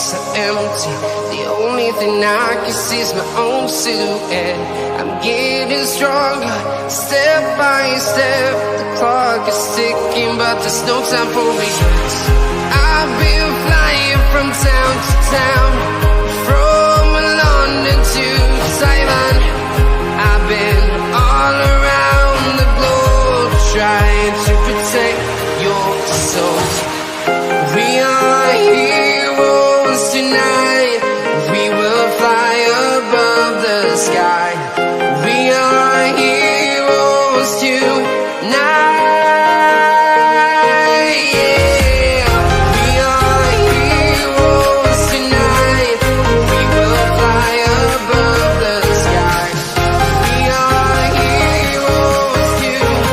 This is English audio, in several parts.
streets are empty. The only thing I can see is my own silhouette. I'm getting stronger, step by step. The clock is ticking, but there's no time for regrets. I've been flying from town to town, from London to Taiwan. I've been all around the globe, trying to protect your soul. We are heroes tonight. We will fly above the sky. We are heroes tonight. Yeah. We are heroes tonight. We will fly above the sky. We are heroes tonight.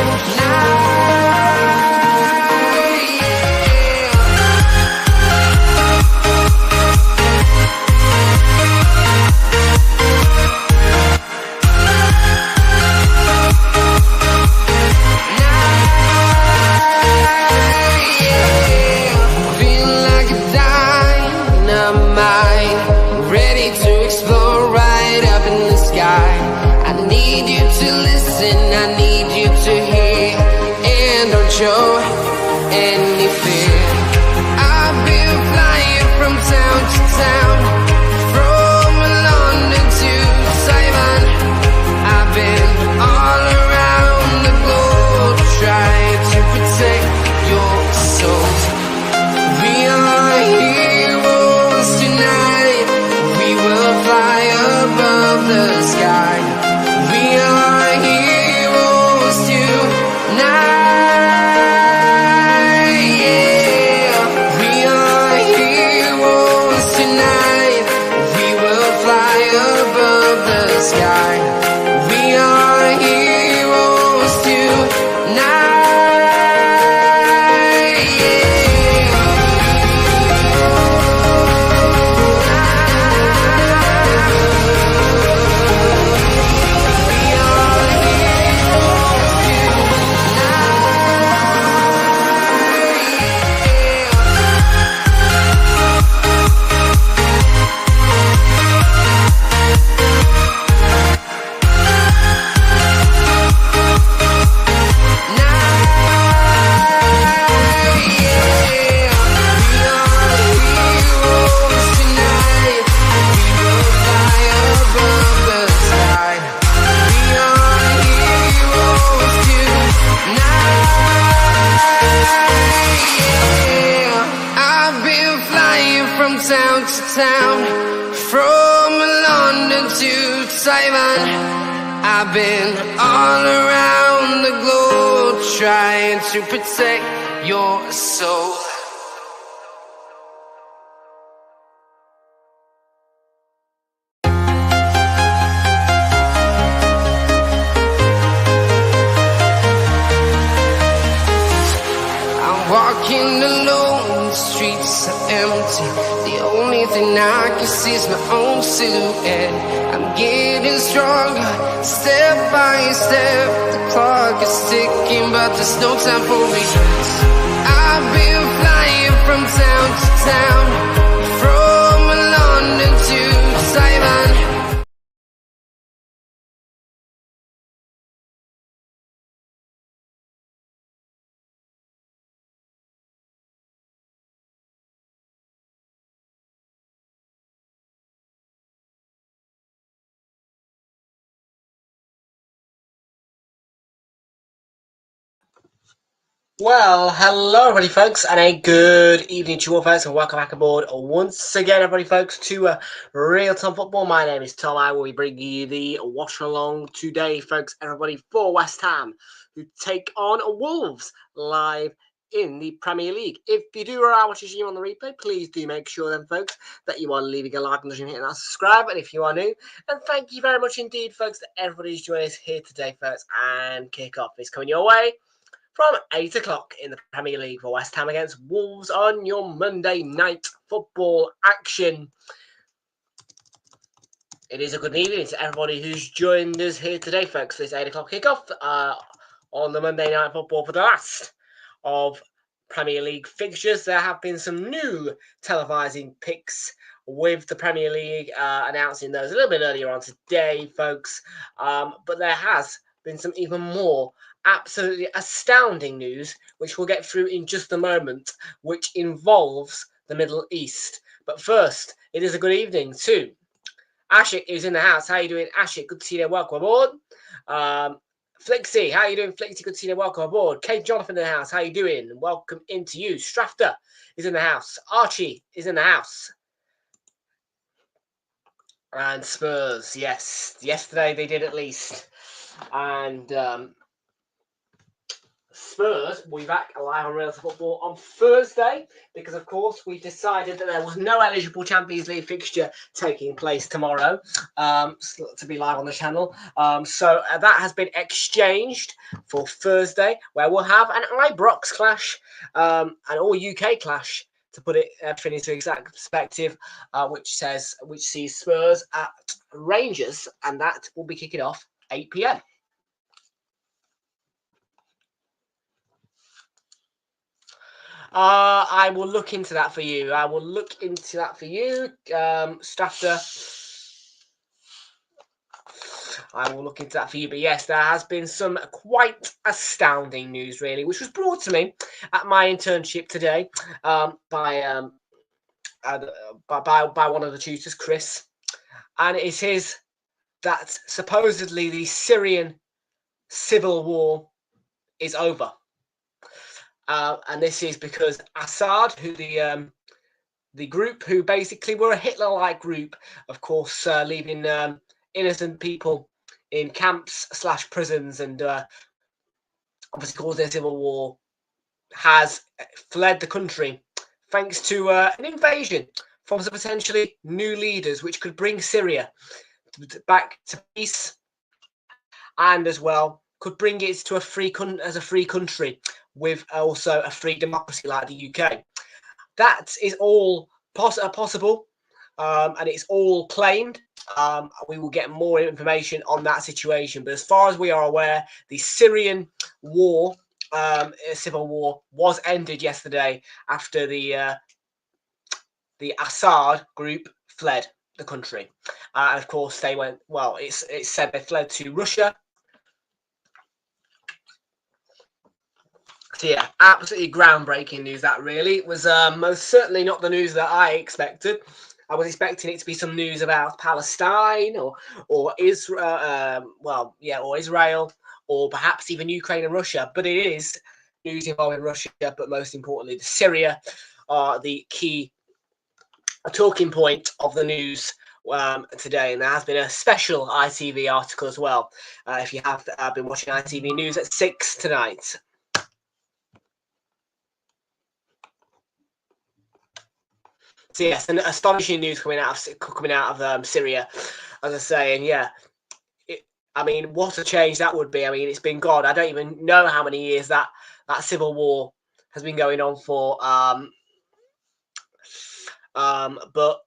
Feel like a dynamite, ready to explode right up in the sky. I need you to listen, I need you to hear, and don't show any fear. I've been flying from town to town, from London to Taiwan. I've been all around the globe, trying to protect your soul. We are heroes tonight. We will fly above the sky. We are heroes tonight. Yeah. We are heroes tonight. We will fly above the sky. We are heroes tonight. I've been flying from town to town, from London to Taiwan. I've been all around the globe, trying to protect your soul. I'm walking alone, the streets are empty. The only thing I can see is my own silhouette. I'm getting stronger, step by step. The clock is ticking, but there's no time for regrets. I've been flying from town to town, from London to Taiwan. Well, hello everybody folks, and a good evening to you all folks, and welcome back aboard once again everybody folks to Realltom Football. My name is Tom. I will be bringing you the watch along today folks, everybody, for West Ham, who take on Wolves live in the Premier League. If you do watch this on the replay, please do make sure then folks that you are leaving a like and hitting that subscribe, and if you are new, then thank you very much indeed folks that everybody's joining us here today folks, and kick-off is coming your way from 8 o'clock in the Premier League for West Ham against Wolves on your Monday night football action. It is a good evening to everybody who's joined us here today, folks, for this 8 o'clock kickoff on the Monday night football for the last of Premier League fixtures. There have been some new televising picks with the Premier League announcing those a little bit earlier on today, folks. But there has been some even more absolutely astounding news, which we'll get through in just a moment, which involves the Middle East. But first, it is a good evening to Ashik, who's in the house. How you doing, Ashik? Good to see you. Welcome aboard. Flixie, how you doing, Flixie? Good to see you. Welcome aboard. Kate Jonathan in the house. How you doing? Welcome into you. Strafter is in the house. Archie is in the house. And Spurs, yes. Yesterday they did at least. And Spurs will be back live on Realltom Football on Thursday because, of course, we decided that there was no eligible Champions League fixture taking place tomorrow to be live on the channel. So that has been exchanged for Thursday, where we'll have an Ibrox clash, an all-UK clash, to put it into exact perspective, which sees Spurs at Rangers, and that will be kicking off 8 p.m. I will look into that for you. Stafter. I will look into that for you. But yes, there has been some quite astounding news, really, which was brought to me at my internship today by one of the tutors, Chris, and it is that supposedly the Syrian civil war is over. And this is because Assad, who the group who basically were a Hitler-like group, of course, leaving innocent people in camps / prisons, and obviously caused their civil war, has fled the country thanks to an invasion from some potentially new leaders, which could bring Syria back to peace, and as well could bring it to a free country with also a free democracy like the UK. That is all possible, and it's all claimed. We will get more information on that situation. But as far as we are aware, the Syrian war, civil war, was ended yesterday after the Assad group fled the country. And of course, they went. Well, it's said they fled to Russia. So yeah, absolutely groundbreaking news. That really was most certainly not the news that I expected. I was expecting it to be some news about Palestine or Israel, or Israel, or perhaps even Ukraine and Russia. But it is news involving Russia. But most importantly, the Syria are the key talking point of the news today, and there has been a special ITV article as well. If you have been watching ITV News at 6 tonight. So yes, and astonishing news coming out of Syria, as I say, and yeah, I mean, what a change that would be. I mean, it's been God, I don't even know how many years that civil war has been going on for. But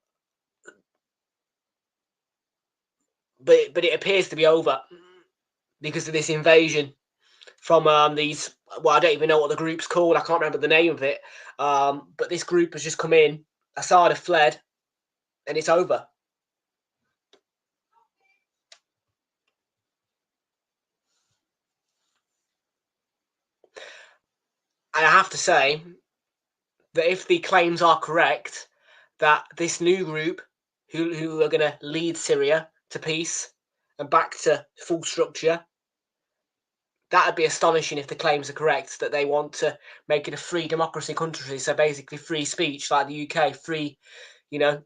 it appears to be over because of this invasion from these. Well, I don't even know what the group's called. I can't remember the name of it. But this group has just come in. Assad have fled, and it's over. And I have to say that if the claims are correct, that this new group who are going to lead Syria to peace and back to full structure, that would be astonishing if the claims are correct, that they want to make it a free democracy country. So basically free speech like the UK, free, from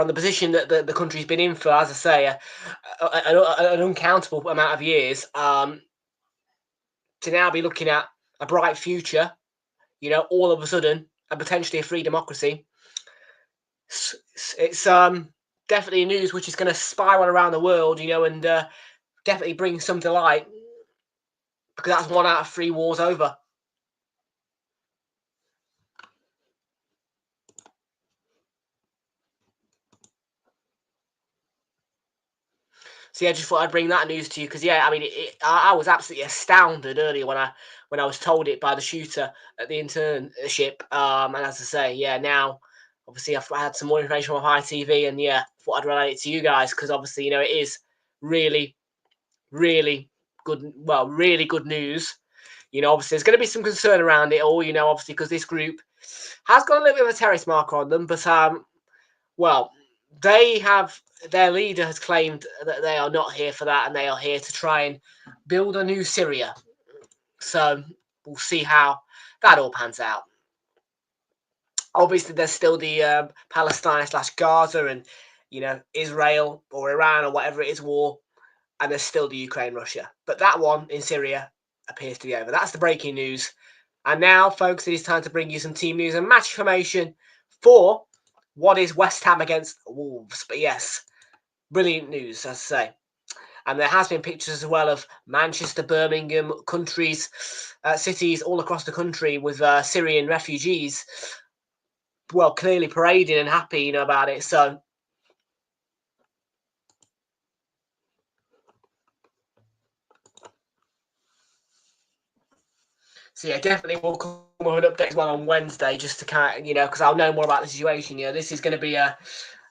the position that the country's been in for, as I say, an uncountable amount of years, to now be looking at a bright future, all of a sudden, and potentially a free democracy. It's definitely news which is going to spiral around the world, and definitely bring some delight, because that's 1 out of 3 wars over. So yeah, just thought I'd bring that news to you because yeah, I mean, I was absolutely astounded earlier when I was told it by the shooter at the internship. And as I say, yeah, now obviously I've had some more information from ITV, and yeah, thought I'd relate it to you guys because obviously it is really, really good. Well, really good news. Obviously there's going to be some concern around it all. Obviously because this group has got a little bit of a terrace mark on them, but well, their leader has claimed that they are not here for that and they are here to try and build a new Syria. So we'll see how that all pans out. Obviously, there's still the Palestine/Gaza and Israel or Iran or whatever it is war, and there's still the Ukraine-Russia. But that one in Syria appears to be over. That's the breaking news. And now, folks, it is time to bring you some team news and match information for what is West Ham against Wolves. But yes, brilliant news, as I say. And there has been pictures as well of Manchester, Birmingham, cities all across the country with Syrian refugees, well, clearly parading and happy, about it. So yeah, definitely we'll come with an update as well on Wednesday, just to kind of, because I'll know more about the situation. This is going to be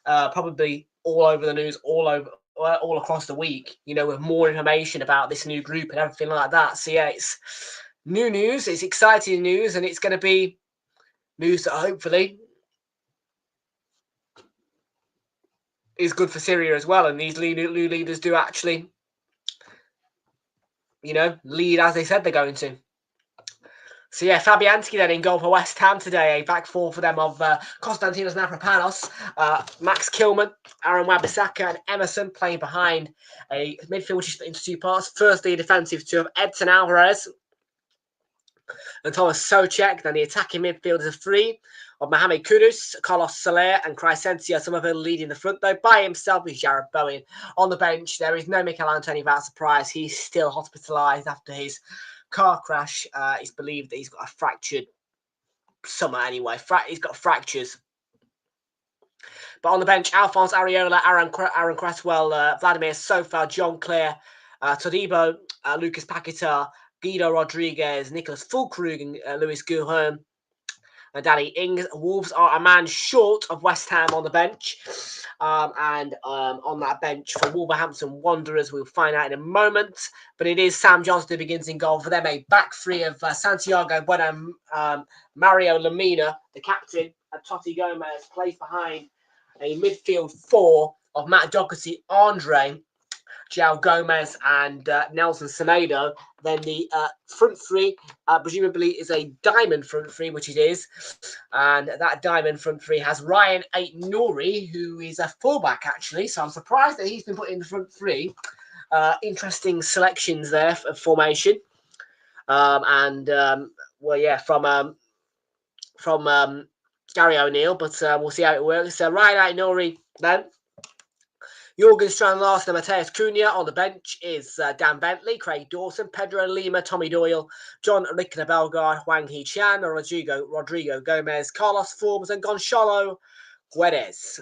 probably all over the news, all across the week, with more information about this new group and everything like that. So yeah, it's new news, it's exciting news, and it's going to be news that hopefully is good for Syria as well. And these new leaders do actually, lead as they said they're going to. So yeah, Fabianski then in goal for West Ham today. A back four for them of Konstantinos Mavropanos, Max Kilman, Aaron Wan-Bissaka and Emerson playing behind a midfield which is split into two parts. Firstly, a defensive two of Edson Alvarez and Thomas Soucek. Then the attacking midfield is a three of Mohamed Kudus, Carlos Soler and Crescencio Somerville leading the front, though by himself is Jared Bowen. On the bench, there is no Mikel Antoni without surprise. He's still hospitalised after his car crash. It's believed that he's got a fractured summer anyway. He's got fractures. But on the bench, Alphonse Areola, Aaron Cresswell, Vladimir Sofa, John Clare, Todibo, Lucas Paquetá, Guido Rodriguez, Nicholas Fulkrug and Luis Guilherme and Danny Ings. Wolves are a man short of West Ham on the bench. And on that bench for Wolverhampton Wanderers, we'll find out in a moment. But it is Sam Johnston who begins in goal for them. A back three of Santiago Bueno, Mario Lemina, the captain, and Totti Gomez plays behind a midfield four of Matt Doherty, Andre, João Gomez and Nelson Semedo. Then the front three, presumably, is a diamond front three, which it is. And that diamond front three has Ryan Ait-Nouri, who is a fullback, actually. So I'm surprised that he's been put in the front three. Interesting selections there of formation. Well, yeah, from Gary O'Neill, but we'll see how it works. Ryan Ait-Nouri then. Jorgen Strand Larsen and Mateus Cunha. On the bench is Dan Bentley, Craig Dawson, Pedro Lima, Tommy Doyle, John Rickner Bellegarde, Hwang Hee-chan, Rodrigo Gomez, Carlos Forbes and Gonçalo Guedes.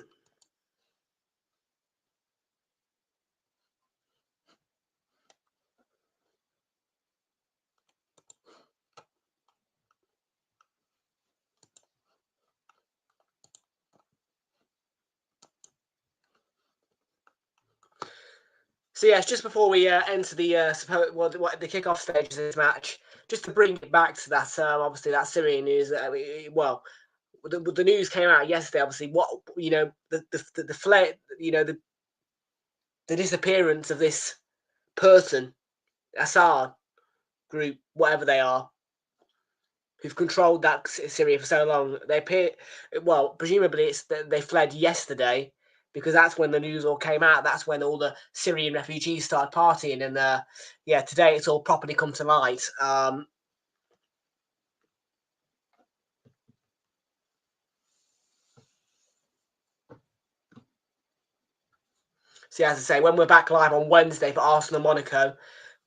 So yes, just before we enter the the kickoff stage of this match, just to bring it back to that, obviously that Syrian news. The news came out yesterday. Obviously, the flare, the disappearance of this person, Assad group, whatever they are, who've controlled that Syria for so long. They appear, well, presumably they fled yesterday. Because that's when the news all came out. That's when all the Syrian refugees started partying. And today it's all properly come to light. So as I say, when we're back live on Wednesday for Arsenal Monaco,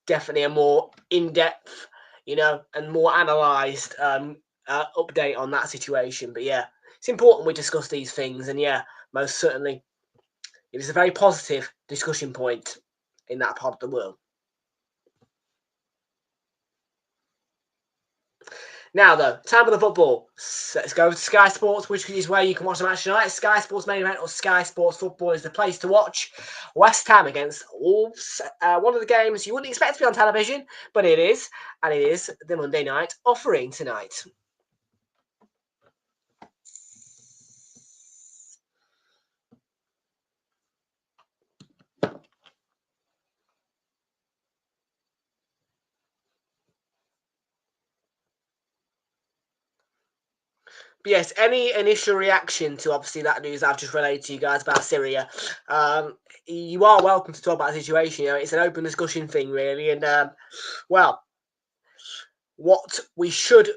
definitely a more in-depth, and more analysed update on that situation. But yeah, it's important we discuss these things. And yeah, most certainly, it is a very positive discussion point. in that part of the world. Now, though, time for the football. Let's go to Sky Sports, which is where you can watch the match tonight. Sky Sports Main Event or Sky Sports Football is the place to watch. West Ham against Wolves. One of the games you wouldn't expect to be on television, but it is. And it is the Monday night offering tonight. But yes, any initial reaction to obviously that news I've just relayed to you guys about Syria? You are welcome to talk about the situation. You know, it's an open discussion thing, really. And well, what we should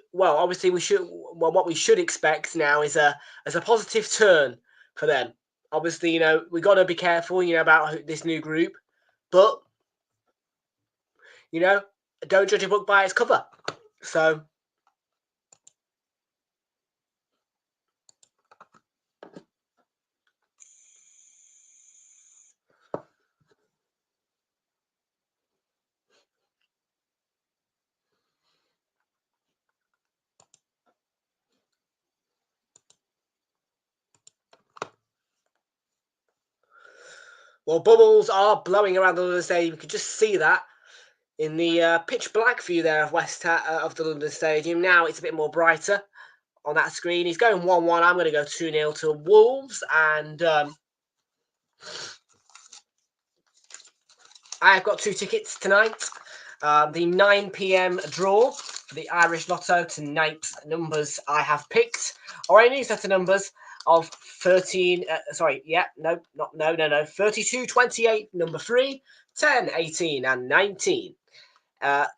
expect now is a positive turn for them. Obviously, you know, we got to be careful, you know, about this new group, but you know, don't judge a book by its cover. So. Well, bubbles are blowing around the London Stadium. You could just see that in the pitch black view there of of the London Stadium. Now it's a bit more brighter on that screen. He's going 1-1. I'm going to go 2-0 to Wolves. And I've got 2 tickets tonight. The 9 p.m. draw for the Irish Lotto. Tonight's numbers I have picked are a new set of numbers of 13, 32, 28, number 3, 10, 18, and 19.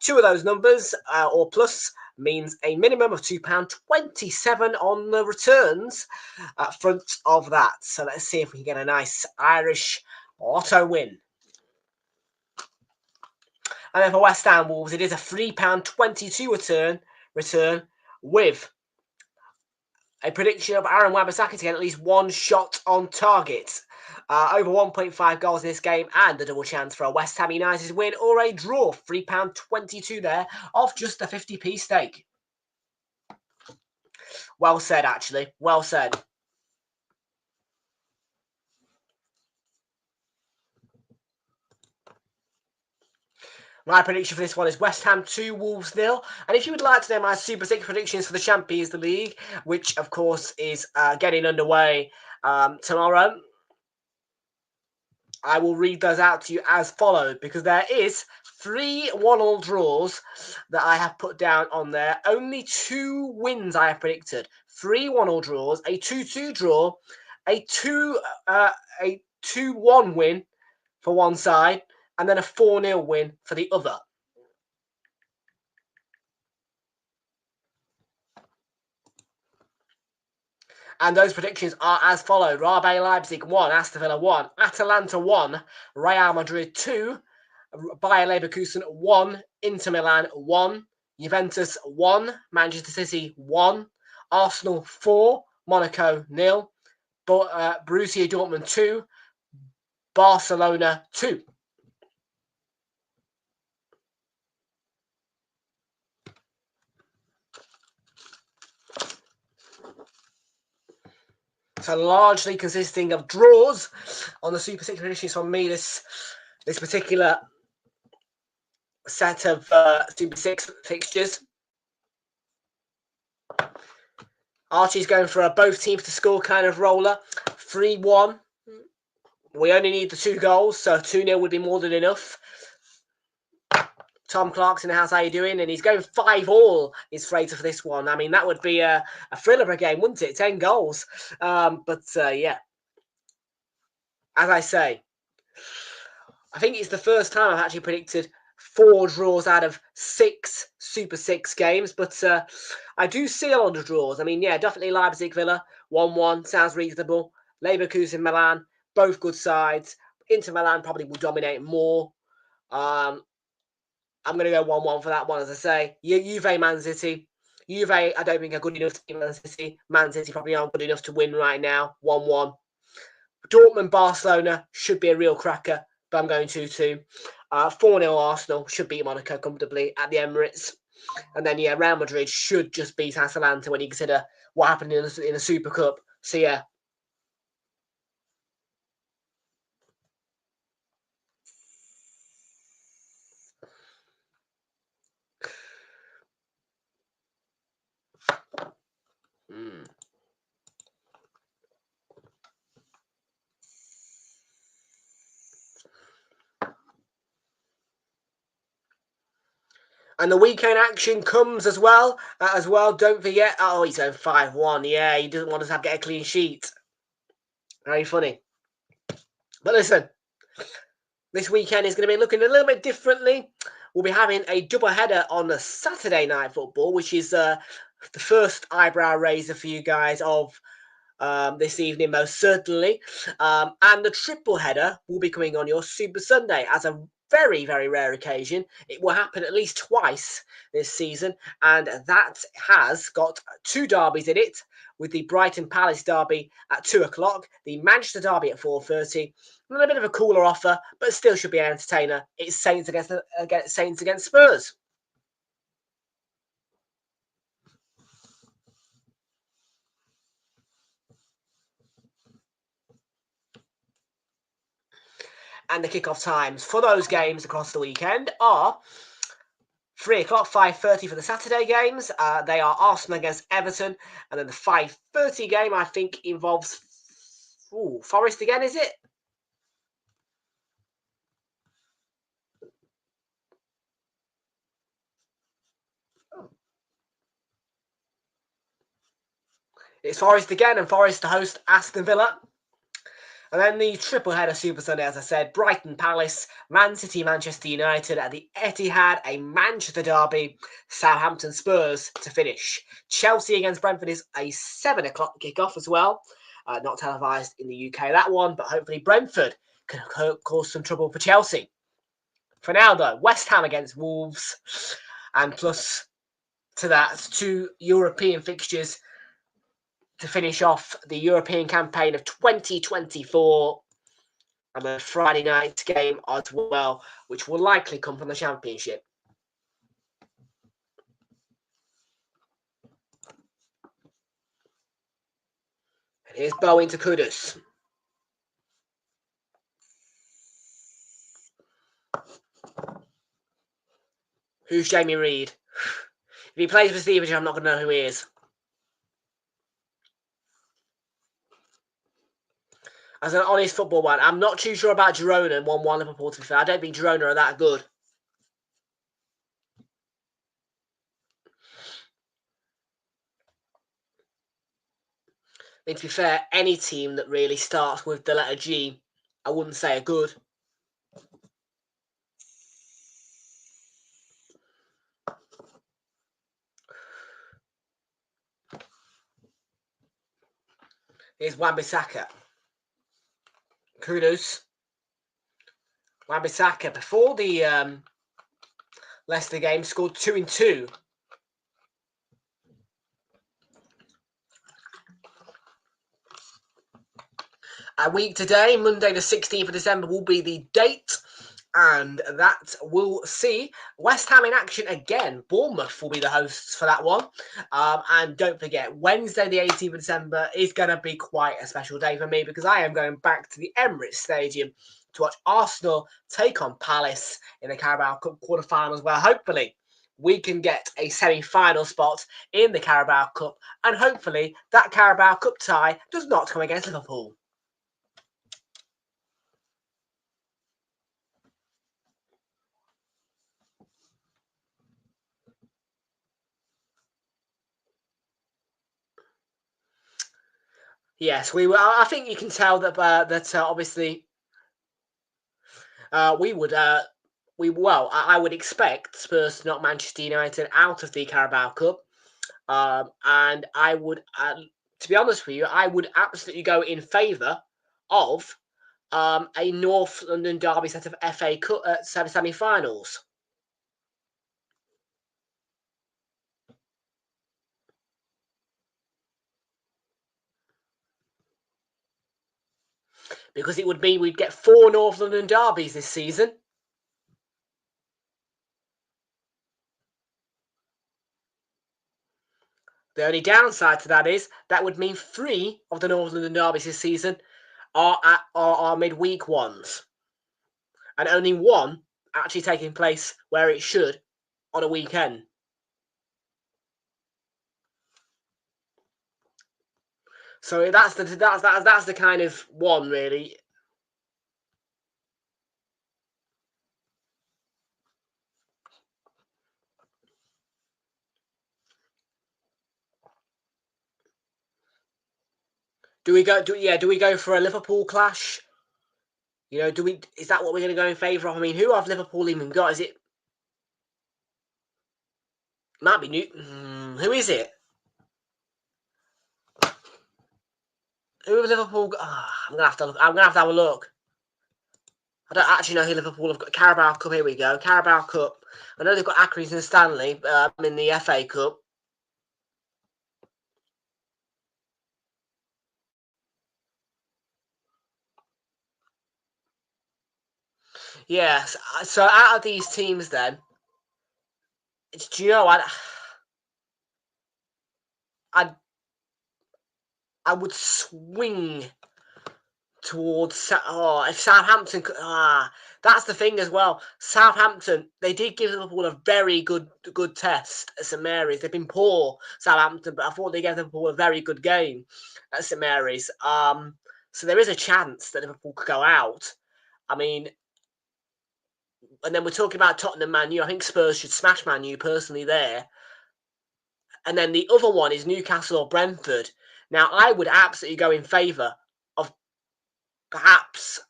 2 of those numbers, or plus, means a minimum of £2.27 on the returns front of that. So let's see if we can get a nice Irish Lotto win. And then for West Ham Wolves, it is a £3.22 return with a prediction of Aaron Wan-Bissaka to get at least 1 shot on target. Over 1.5 goals in this game and a double chance for a West Ham United win or a draw. £3.22 there off just a 50p stake. Well said, actually. Well said. My prediction for this one is West Ham 2, Wolves 0. And if you would like to know my Super 6 predictions for the Champions League, which of course is getting underway tomorrow, I will read those out to you as followed, because there is 3 1-all draws that I have put down on there. Only 2 wins I have predicted. 3 1-all draws, a 2-2 draw, a 2-1 win for one side, and then a 4-0 win for the other. And those predictions are as followed. RB Leipzig 1, Aston Villa 1, Atalanta 1, Real Madrid 2, Bayer Leverkusen 1, Inter Milan 1, Juventus 1, Manchester City 1, Arsenal 4, Monaco 0, Borussia Dortmund 2, Barcelona 2. So largely consisting of draws on the Super 6 predictions from me this particular set of Super 6 fixtures. Archie's going for a both teams to score kind of roller. 3-1. We only need the 2 goals, so 2-0 would be more than enough. Tom Clark's in the house, how you doing? And he's going 5-all, is Fraser, for this one. I mean, that would be a thriller of a game, wouldn't it? 10 goals. Yeah. As I say, I think it's the first time I've actually predicted 4 draws out of 6 Super 6 games. But I do see a lot of draws. I mean, yeah, definitely Leipzig Villa, 1-1. Sounds reasonable. Leverkusen Milan, both good sides. Inter Milan probably will dominate more. I'm going to go 1-1 for that one, as I say. Juve, Man City. Juve, I don't think are good enough to beat Man City. Man City probably aren't good enough to win right now. 1-1. Dortmund, Barcelona should be a real cracker. but I'm going 2-2. 4-0 Arsenal should beat Monaco comfortably at the Emirates. And then, yeah, Real Madrid should just beat Atalanta when you consider what happened in the Super Cup. So, yeah. And the weekend action comes as well. Don't forget. Oh, he's going 5-1. Yeah, he doesn't want us to get a clean sheet. Very funny. But listen, this weekend is going to be looking a little bit differently. We'll be having a double header on the Saturday night football, which is the first eyebrow raiser for you guys of this evening, most certainly. And the triple header will be coming on your Super Sunday as a very, very rare occasion. It will happen at least twice this season, and that has got 2 derbies in it, with the Brighton Palace derby at 2 o'clock, the Manchester derby at 4:30. A little bit of a cooler offer, but still should be an entertainer. It's Saints against Spurs. And the kickoff times for those games across the weekend are 3 o'clock, 5:30 for the Saturday games. They are Arsenal against Everton. And then the 5:30 game, I think, involves Forest again, is it? It's Forest again, and Forest to host Aston Villa. And then the triple header Super Sunday, as I said, Brighton Palace, Man City, Manchester United at the Etihad, a Manchester derby, Southampton Spurs to finish. Chelsea against Brentford is a 7 o'clock kickoff as well. Not televised in the UK, that one, but hopefully Brentford can cause some trouble for Chelsea. For now, though, West Ham against Wolves, and plus to that, 2 European fixtures to finish off the European campaign of 2024, and a Friday night game as well, which will likely come from the Championship. And here's Bo into Kudus. Who's Jamie Reid? If he plays for Stevenage, I'm not going to know who he is. As an honest football one, I'm not too sure about Girona and 1-1 Liverpool, to be fair. I don't think Girona are that good. I mean, to be fair, any team that really starts with the letter G, I wouldn't say are good. Here's Wan-Bissaka. Kudos. Wan-Bissaka, before the Leicester game, scored 2 in 2. A week today, Monday the 16th of December, will be the date, and that will see West Ham in action again. Bournemouth will be the hosts for that one. And don't forget, Wednesday the 18th of December is going to be quite a special day for me, because I am going back to the Emirates Stadium to watch Arsenal take on Palace in the Carabao Cup quarterfinals, where hopefully we can get a semi-final spot in the Carabao Cup, and hopefully that Carabao Cup tie does not come against Liverpool. Yes, we will. I think you can tell that obviously we would. I would expect Spurs to knock Manchester United out of the Carabao Cup, and I would, to be honest with you, I would absolutely go in favour of a North London derby set of FA Cup semi-finals. because it would mean we'd get 4 North London derbies this season. The only downside to that is that would mean 3 of the North London derbies this season are midweek ones, and only 1 actually taking place where it should on a weekend. So that's the kind of one, really. Do we go for a Liverpool clash? You know, is that what we're going to go in favour of? I mean, who have Liverpool even got? Is it? Might be new. Who is it? Who have Liverpool got? I'm gonna have to look. I'm gonna have to have a look. I don't actually know who Liverpool have got. Carabao Cup. Here we go. Carabao Cup. I know they've got Accrington and Stanley in the FA Cup. Yes. So out of these teams, then, do you know what? I would swing towards if Southampton. That's the thing as well. Southampton, they did give Liverpool a very good test at St Mary's. They've been poor, Southampton, but I thought they gave Liverpool a very good game at St Mary's. So there is a chance that Liverpool could go out. I mean, and then we're talking about Tottenham, Man U. I think Spurs should smash Man U personally there. And then the other one is Newcastle or Brentford. Now, I would absolutely go in favour of perhaps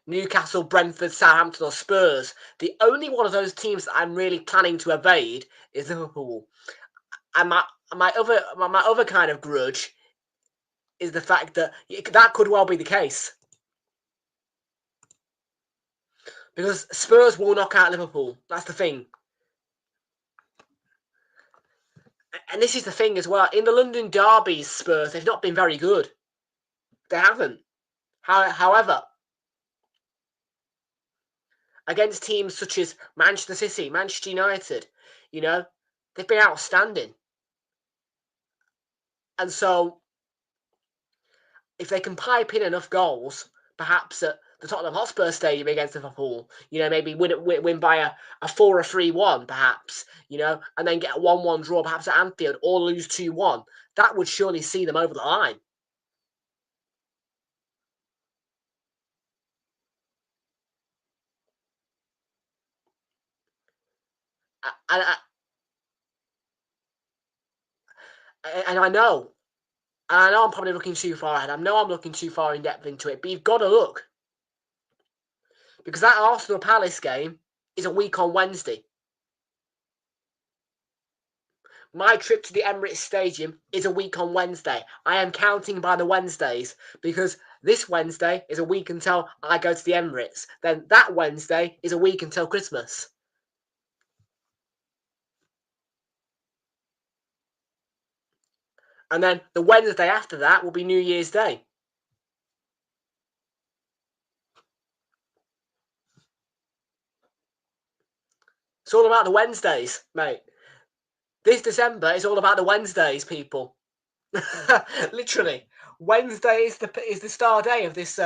Newcastle, Brentford, Southampton or Spurs. The only one of those teams that I'm really planning to evade is Liverpool. And my other kind of grudge is the fact that that could well be the case. Because Spurs will knock out Liverpool. That's the thing. And this is the thing as well. In the London derbies, Spurs, they've not been very good. They haven't. However, against teams such as Manchester City, Manchester United, you know, they've been outstanding. And so, if they can pipe in enough goals, perhaps at the Tottenham Hotspur Stadium against Liverpool, you know, maybe win by a 4 or 3-1, perhaps, you know, and then get a 1-1 draw, perhaps at Anfield, or lose 2-1, that would surely see them over the line. And I know I'm probably looking too far ahead. I know I'm looking too far in depth into it, but you've got to look. Because that Arsenal Palace game is a week on Wednesday. My trip to the Emirates Stadium is a week on Wednesday. I am counting by the Wednesdays because this Wednesday is a week until I go to the Emirates. Then that Wednesday is a week until Christmas. And then the Wednesday after that will be New Year's Day. It's all about the Wednesdays, mate. This December is all about the Wednesdays, people. Literally, Wednesday is the star day of this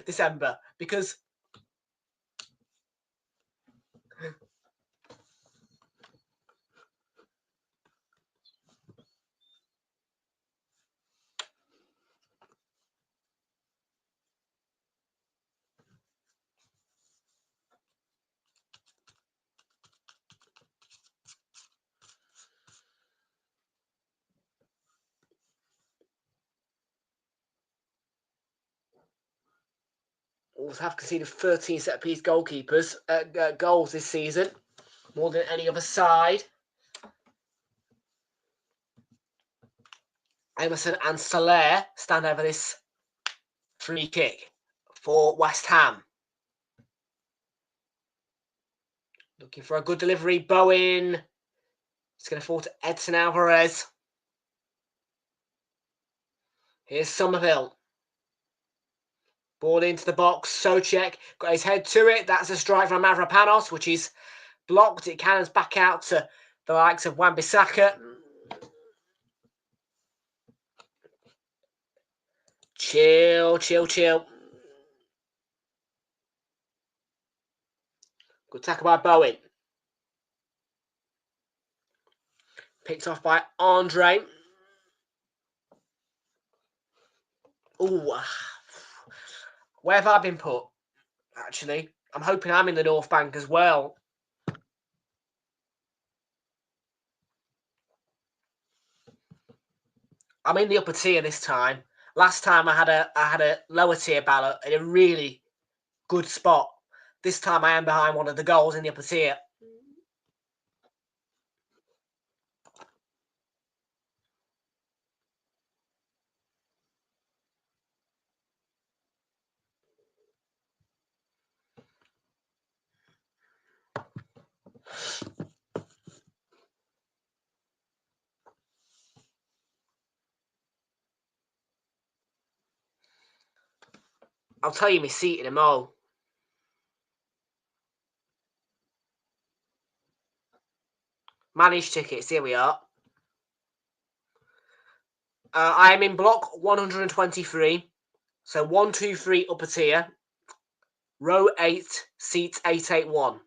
December because Wolves have conceded 13 set-piece goals this season, more than any other side. Emerson and Soler stand over this free kick for West Ham. Looking for a good delivery. Bowen. It's going to fall to Edson Alvarez. Here's Somerville. Ball into the box. Souček got his head to it. That's a strike from Mavropanos, which is blocked. It cannons back out to the likes of Wan-Bissaka. Chill, chill, chill. Good tackle by Bowen. Picked off by Andre. Ooh. Where have I been put, actually? I'm hoping I'm in the North Bank as well. I'm in the upper tier this time. Last time I had a lower tier ballot in a really good spot. This time I am behind one of the goals in the upper tier. I'll tell you my seat in a mo. Manage tickets, here we are. I am in block 123. So 123 upper tier. Row 8, seat 881.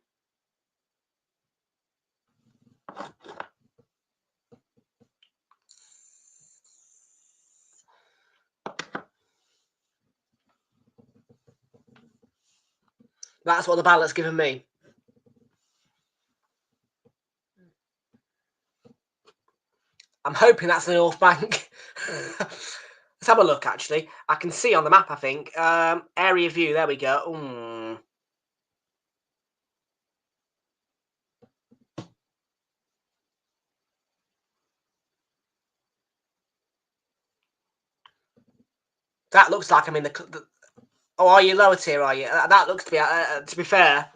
That's what the ballot's given me. I'm hoping that's the North Bank. Let's have a look, actually. I can see on the map, I think. Area view, there we go. That looks like I'm in the... Oh, are you lower tier, are you? That looks to be fair,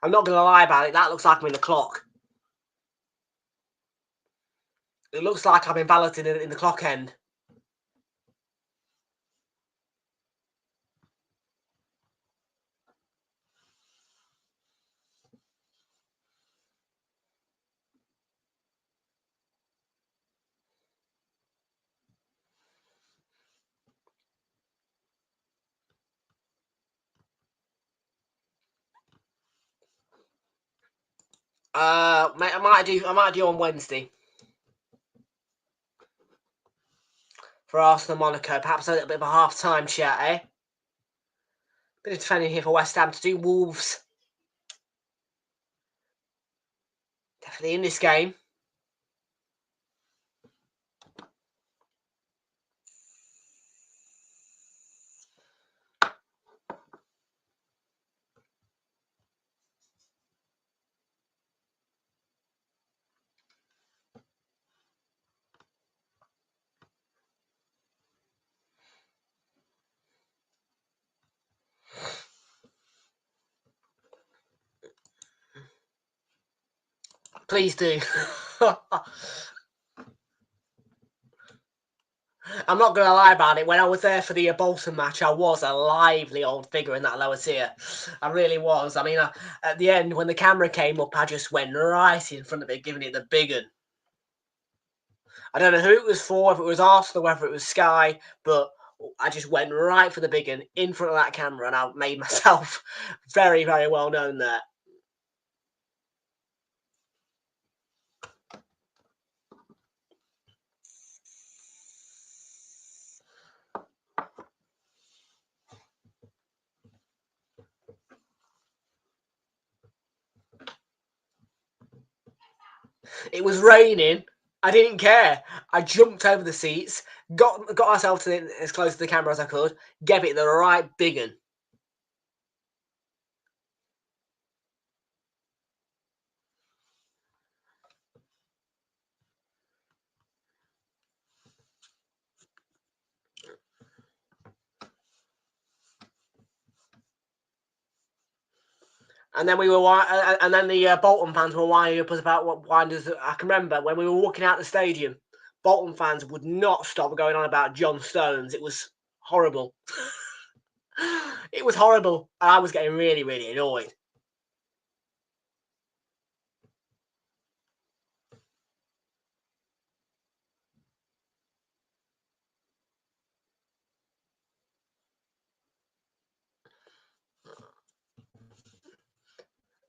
I'm not going to lie about it, that looks like I'm in the clock. It looks like I've been balloted in the clock end. Mate, I might do on Wednesday for Arsenal Monaco. Perhaps a little bit of a half-time chat, eh? Bit of defending here for West Ham to do. Wolves definitely in this game. Please do. I'm not going to lie about it. When I was there for the Bolton match, I was a lively old figure in that lower tier. I really was. I mean, at the end, when the camera came up, I just went right in front of it, giving it the big un. I don't know who it was for, if it was Arsenal, whether it was Sky, but I just went right for the big un in front of that camera, and I made myself very, very well known there. It was raining. I didn't care. I jumped over the seats, got myself as close to the camera as I could, gave it the right big un. And then and then the Bolton fans were winding up us about what winders. I can remember when we were walking out the stadium, Bolton fans would not stop going on about John Stones. It was horrible. It was horrible. And I was getting really, really annoyed.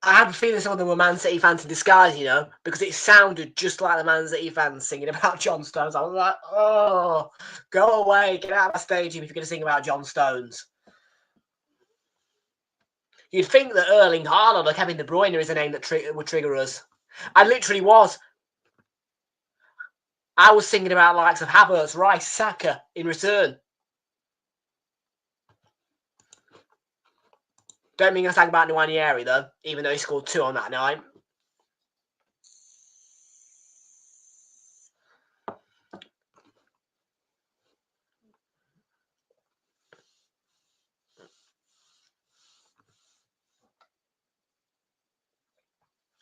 I have a feeling some of them were Man City fans in disguise, you know, because it sounded just like the Man City fans singing about John Stones. I was like, oh, go away, get out of my stadium if you're going to sing about John Stones. You'd think that Erling Haaland or Kevin De Bruyne is a name that would trigger us. I literally was. I was singing about the likes of Havertz, Rice, Saka in return. Don't mean I sang about Nwaneri though, even though he scored 2 on that night.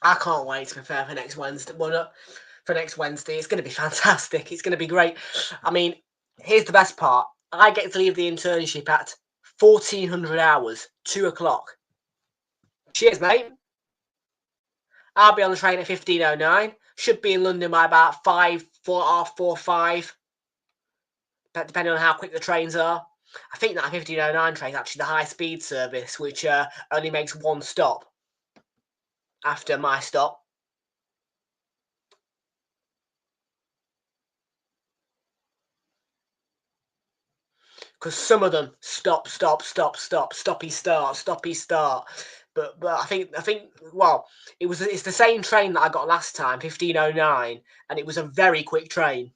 I can't wait to prepare for next Wednesday. Well, for next Wednesday, it's going to be fantastic. It's going to be great. I mean, here's the best part. I get to leave the internship at 1400 hours, 2 o'clock. Cheers, mate. I'll be on the train at 15:09. Should be in London by about 5, 4, 5. Depending on how quick the trains are. I think that 15:09 train is actually the high-speed service, which only makes 1 stop after my stop. Because some of them stop, stoppy start. But I think well, it's the same train that I got last time, 15:09, and it was a very quick train.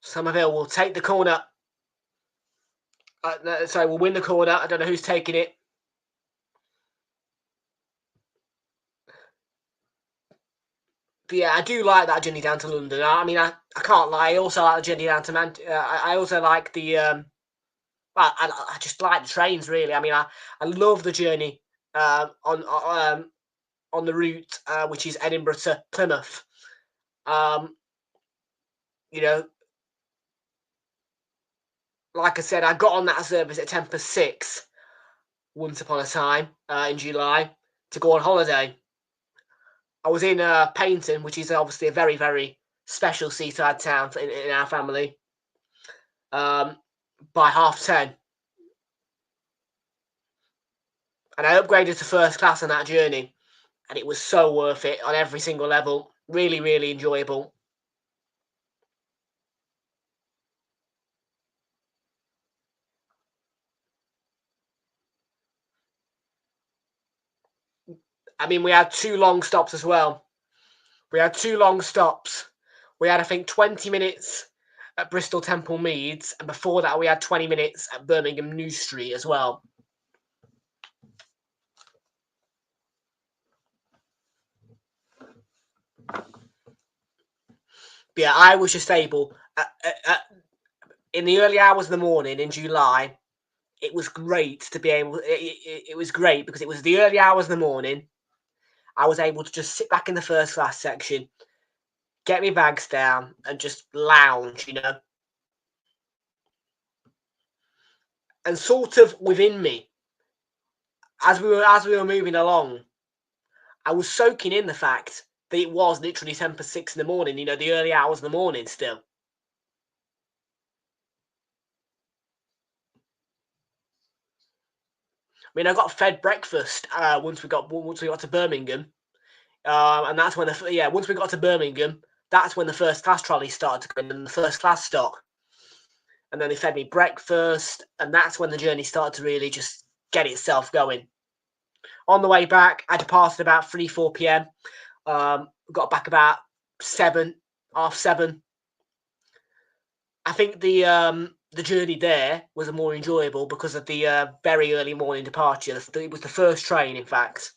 Somerville will take the corner. Sorry, we'll win the corner. I don't know who's taking it. But yeah, I do like that journey down to London. I mean, I can't lie. I also like the journey down to I also like the well, I just like the trains really. I mean, I love the journey on the route which is Edinburgh to Plymouth. You know, like I said, I got on that service at 6 once upon a time in July to go on holiday. I was in Paignton, which is obviously a very, very special seaside town in our family, by 10:30. And I upgraded to first class on that journey. And it was so worth it on every single level. Really, really enjoyable. I mean, we had 2 long stops as well. We had 2 long stops. We had, I think, 20 minutes at Bristol Temple Meads. And before that, we had 20 minutes at Birmingham New Street as well. But yeah, I was just able, in the early hours of the morning in July, it was great to be able, it was great because it was the early hours of the morning. I was able to just sit back in the first class section, get my bags down and just lounge, you know. And sort of within me, as we were moving along, I was soaking in the fact that it was literally 6:10 in the morning, you know, the early hours of the morning still. I mean, I got fed breakfast once we got to Birmingham, and that's when once we got to Birmingham, that's when the first class trolley started to come in and the first class stock. And then they fed me breakfast, and that's when the journey started to really just get itself going. On the way back, I departed about 4 p.m. Got back about 7, half 7. I think the the journey there was more enjoyable because of the very early morning departure. It was the first train, in fact.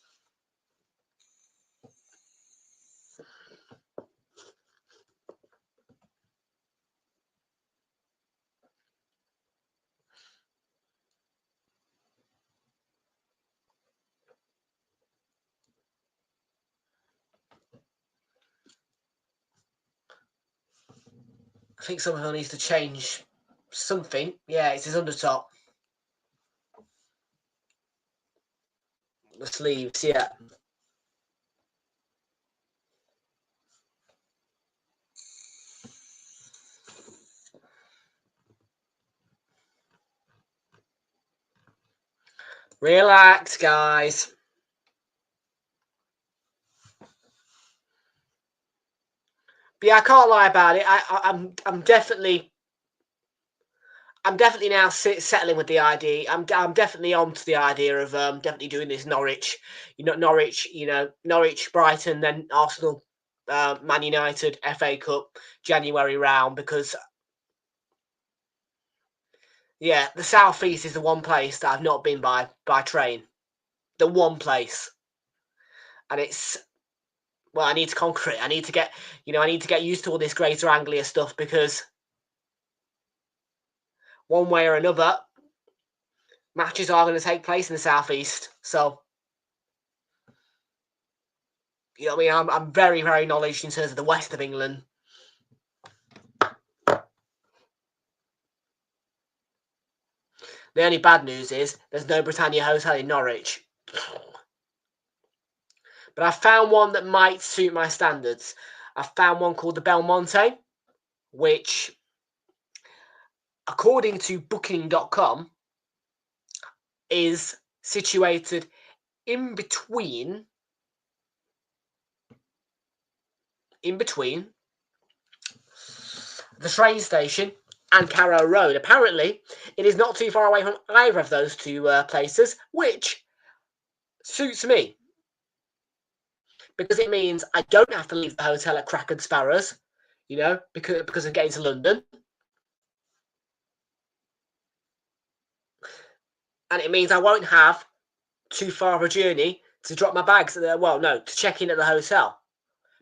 I think someone needs to change something. Yeah, it's his undertop. The sleeves, yeah. Relax, guys. But yeah, I can't lie about it. I'm definitely now settling with the idea. I'm definitely on to the idea of definitely doing this Norwich, Norwich, Brighton, then Arsenal, Man United, FA Cup, January round, because yeah, the South East is the one place that I've not been by train. The one place, and it's, well, I need to conquer it. I need to get used to all this Greater Anglia stuff, because one way or another, matches are going to take place in the South East. So, you know what I mean? I'm very, very knowledgeable in terms of the west of England. The only bad news is there's no Britannia Hotel in Norwich. But I found one that might suit my standards. I found one called the Belmonte, which, according to Booking.com, is situated in between the train station and Carrow Road. Apparently, it is not too far away from either of those two places, which suits me, because it means I don't have to leave the hotel at Crack and Sparrows, because of getting to London. And it means I won't have too far of a journey to drop my bags to check in at the hotel.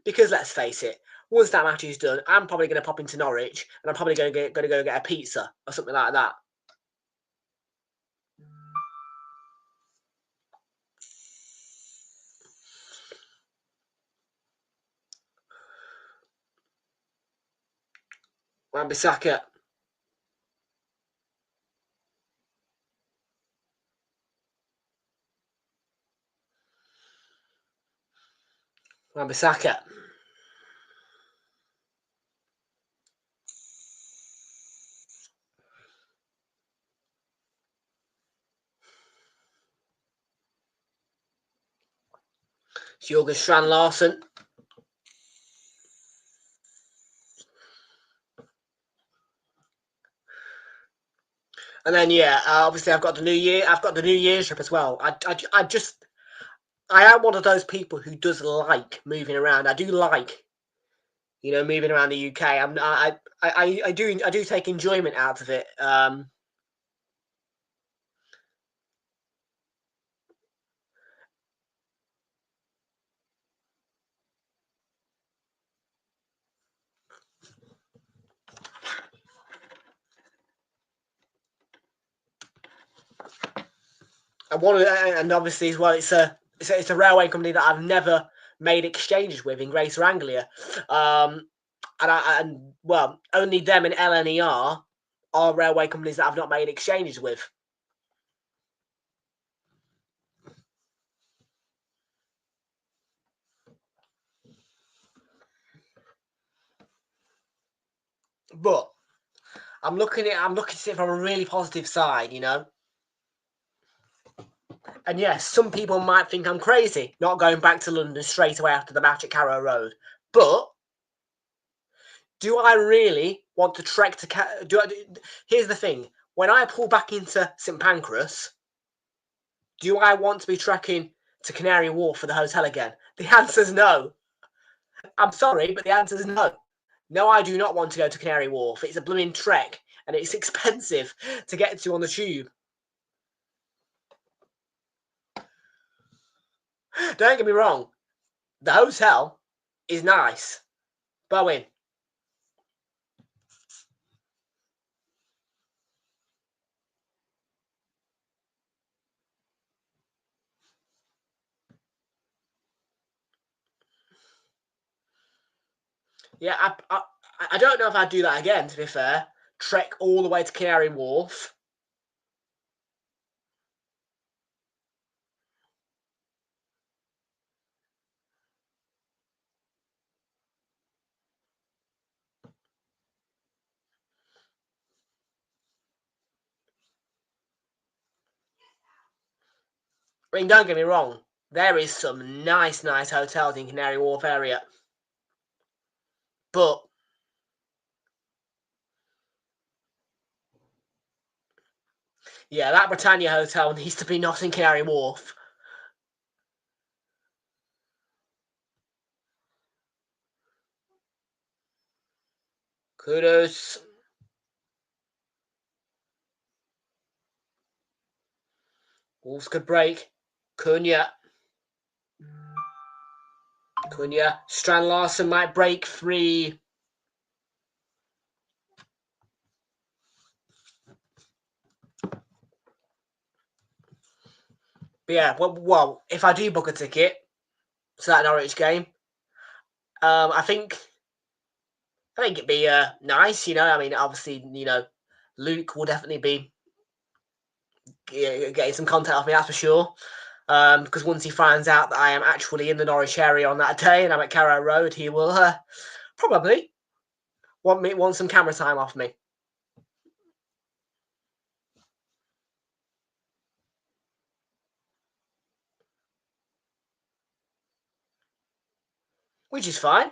Because let's face it, once that match is done, I'm probably going to pop into Norwich, and I'm probably going to go get a pizza or something like that. Wan-Bissaka. Wan-Bissaka. Jürgen Strand Larsen. And then obviously I've got the New Year's trip as well. I am one of those people who does like moving around. I do like, moving around the UK. I do take enjoyment out of it. And obviously as well, it's a railway company that I've never made exchanges with in Greater Anglia, and only them and LNER are railway companies that I've not made exchanges with. But I'm looking at it from a really positive side, And yes, some people might think I'm crazy not going back to London straight away after the match at Carrow Road. But do I really want to trek to here's the thing. When I pull back into St Pancras, do I want to be trekking to Canary Wharf for the hotel again? The answer's no. I'm sorry, but the answer's no. No, I do not want to go to Canary Wharf. It's a blooming trek. and it's expensive to get to on the tube. Don't get me wrong, the hotel is nice. Bowen. Yeah, I don't know if I'd do that again, to be fair. Trek all the way to Canary Wharf. I mean, don't get me wrong. There is some nice hotels in Canary Wharf area. But yeah, that Britannia Hotel needs to be not in Canary Wharf. Kudos. Wolves could break. Cunha. Strand Larson might break free. But yeah, well, if I do book a ticket to that Norwich game, I think it'd be nice. I mean, obviously, Luke will definitely be getting some content off me, that's for sure. Because once he finds out that I am actually in the Norwich area on that day and I'm at Carrow Road, he will probably want some camera time off me. Which is fine.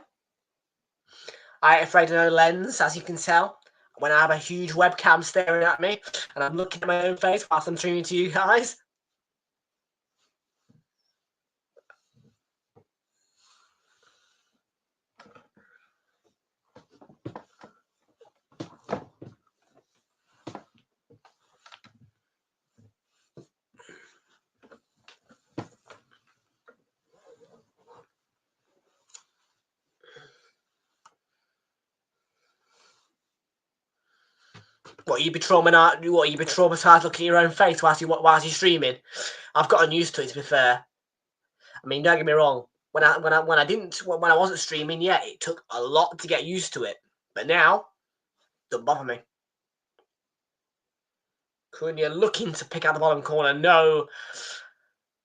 I ain't afraid of no lens, as you can tell. When I have a huge webcam staring at me and I'm looking at my own face whilst I'm streaming to you guys. What, you be traumatized looking at your own face whilst you're streaming? I've gotten used to it, to be fair. I mean, don't get me wrong. When I wasn't streaming, yeah, it took a lot to get used to it. But now, don't bother me. Cunha looking to pick out the bottom corner. No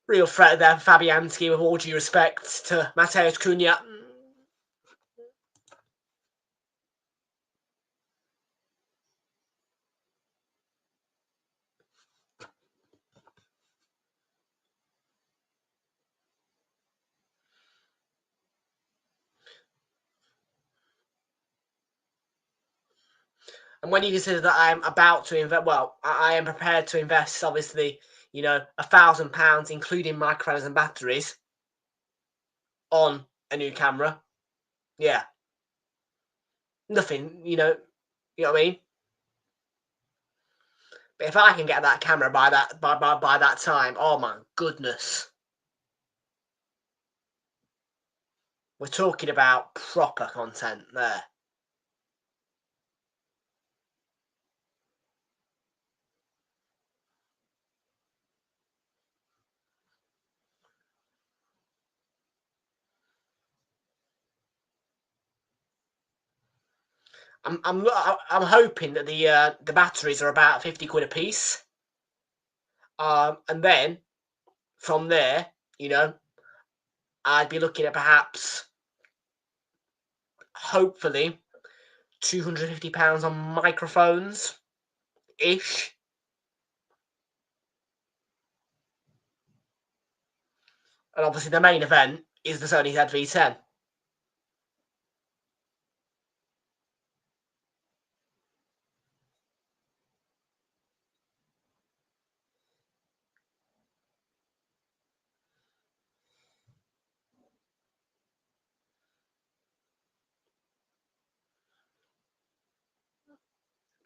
real threat there, Fabianski, with all due respect to Mateusz Cunha. And when you consider that I'm about to invest, well, I am prepared to invest, obviously, £1,000, including microphones and batteries, on a new camera. Yeah. Nothing, you know what I mean? But if I can get that camera by that time, oh my goodness. We're talking about proper content there. I'm hoping that the batteries are about 50 quid a piece. And then from there, I'd be looking at perhaps, hopefully, £250 on microphones ish. And obviously the main event is the Sony ZV-10.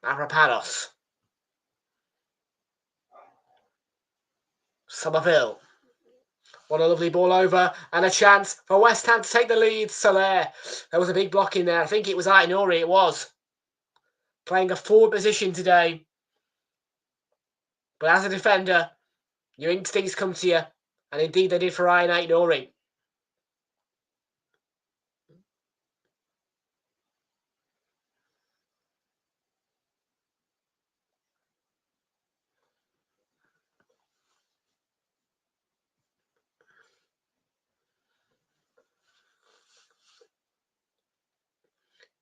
Avrapanos. Somerville. What a lovely ball over, and a chance for West Ham to take the lead. Soler. There was a big block in there. I think it was Aitanori. It was. Playing a forward position today. But as a defender, your instincts come to you. And indeed they did for Ryan Aitanori.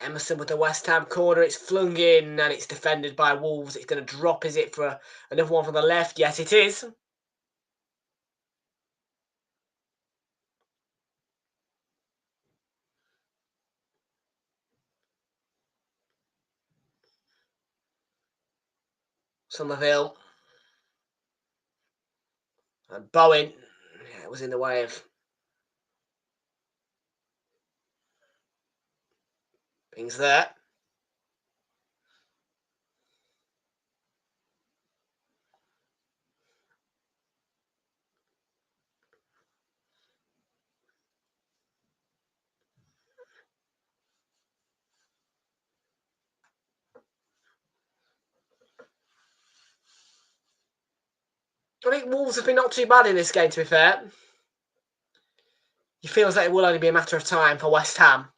Emerson with the West Ham corner. It's flung in and it's defended by Wolves. It's going to drop. Is it for another one from the left? Yes, it is. Somerville. And Bowen. Yeah, it was in the way of things there. I think Wolves have been not too bad in this game, to be fair. It feels like it will only be a matter of time for West Ham.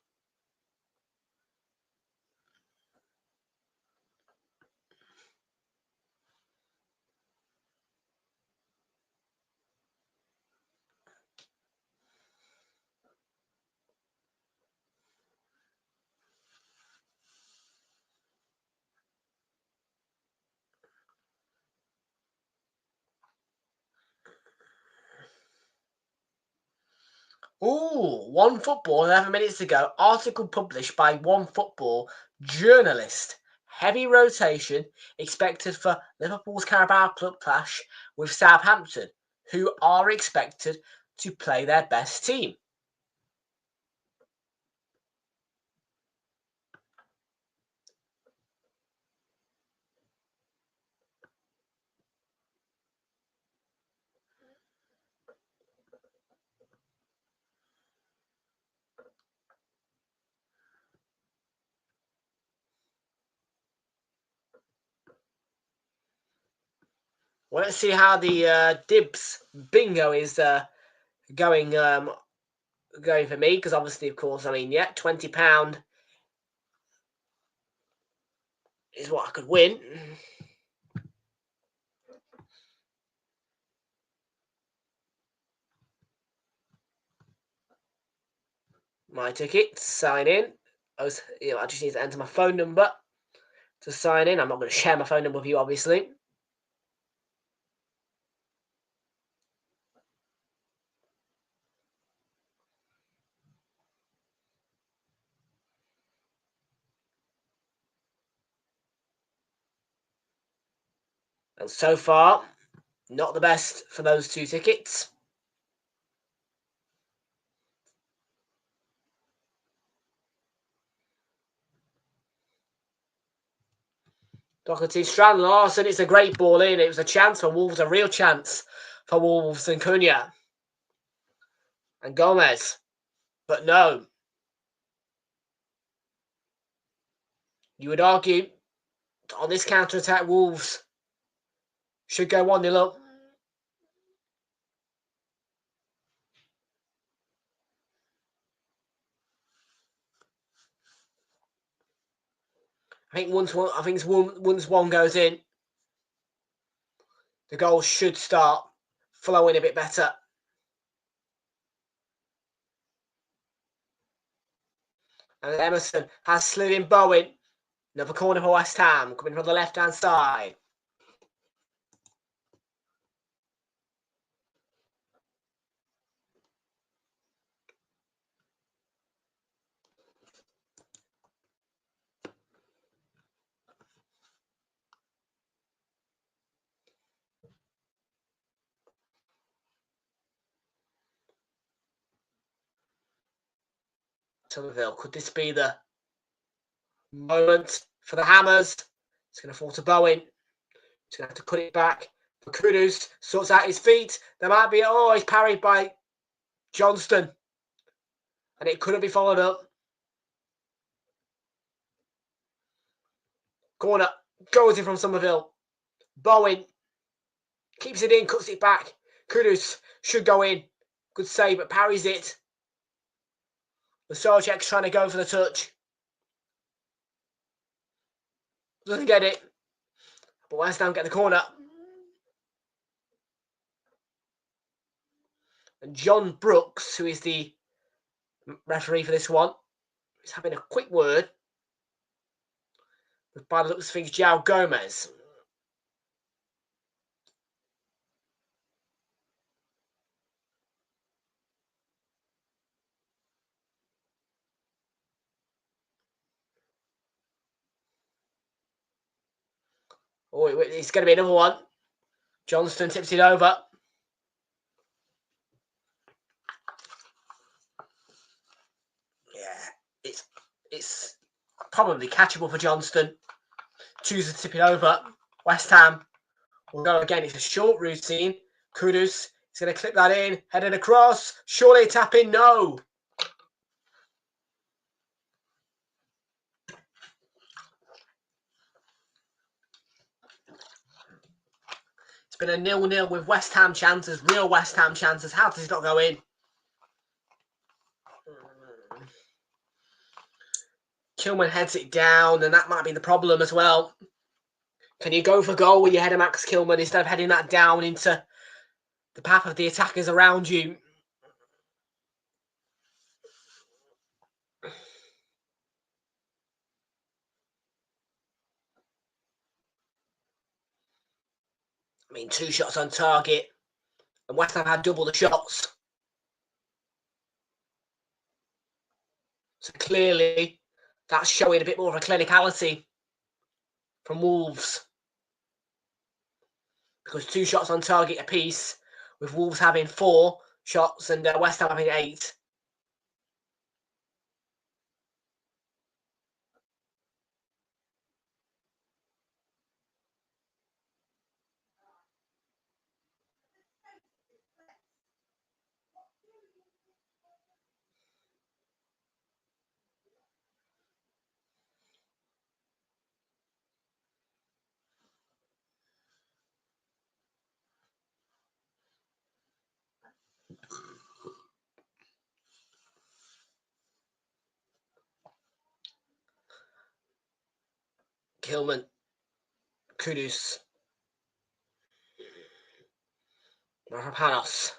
Ooh, One Football 11 minutes ago. Article published by One Football journalist. Heavy rotation expected for Liverpool's Carabao Club clash with Southampton, who are expected to play their best team. Well, let's see how the Dibs bingo is going for me, because obviously, of course, I mean, yeah, £20 is what I could win. My ticket, sign in. I just need to enter my phone number to sign in. I'm not going to share my phone number with you, obviously. And so far, not the best for those two tickets. Doherty, Strand Larson, it's a great ball in. It was a chance for Wolves, a real chance for Wolves and Cunha and Gomez. But no. You would argue on this counter-attack, Wolves should go 1-0 up. I think once one goes in, the goals should start flowing a bit better. And Emerson has slid in Bowen. Another corner for West Ham, coming from the left-hand side. Somerville, could this be the moment for the Hammers It's going to fall to Bowen. He's going to have to put it back. For Kudus, sorts out his feet. There might be, oh, he's parried by Johnston. And it couldn't be followed up. Corner, goes in from Somerville. Bowen keeps it in, cuts it back. Kudus should go in. Good save, but parries it. The Sojek's trying to go for the touch. Doesn't get it. But West Ham get the corner. And John Brooks, who is the referee for this one, is having a quick word with, by the looks of things, João Gomez. Oh, it's going to be another one. Johnston tips it over. Yeah, it's probably catchable for Johnston. Chooses to tip it over. West Ham will go again. It's a short routine. Kudus is going to clip that in. Headed across. Surely a tap in. No. It's been a 0-0 with West Ham chances. Real West Ham chances. How does it not go in? Kilman heads it down, and that might be the problem as well. Can you go for goal when you head a Max Kilman instead of heading that down into the path of the attackers around you? I mean, 2 shots on target, and West Ham had double the shots. So clearly, that's showing a bit more of a clinicality from Wolves. Because 2 shots on target apiece, with Wolves having 4 shots and West Ham having 8. Kilman, Kudus, Mavropanos.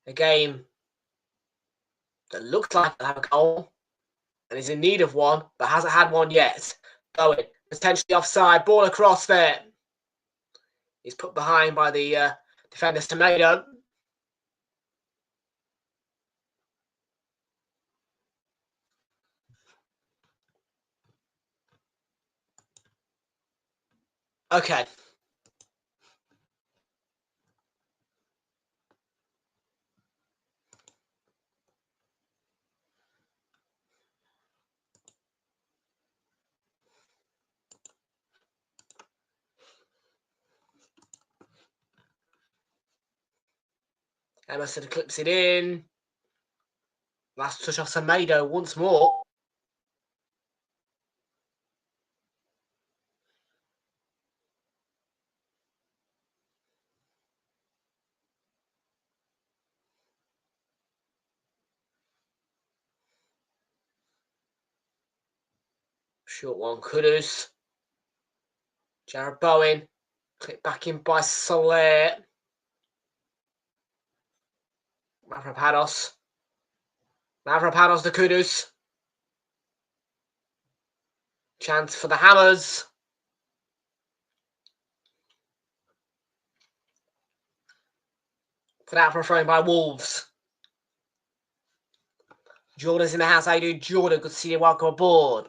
A game that looks like they'll have a goal and is in need of one, but hasn't had one yet. Bowen, potentially offside, ball across there. He's put behind by the defender's Tomato. Okay. Emerson clips it in. Last touch off Tomato once more. Short one, Kudus. Jared Bowen. Clip back in by Soler. Mavropanos. Mavropanos to Kudus. Chance for the Hammers. Put out for a throw by Wolves. Jordan's in the house. How you doing, Jordan? Good to see you. Welcome aboard.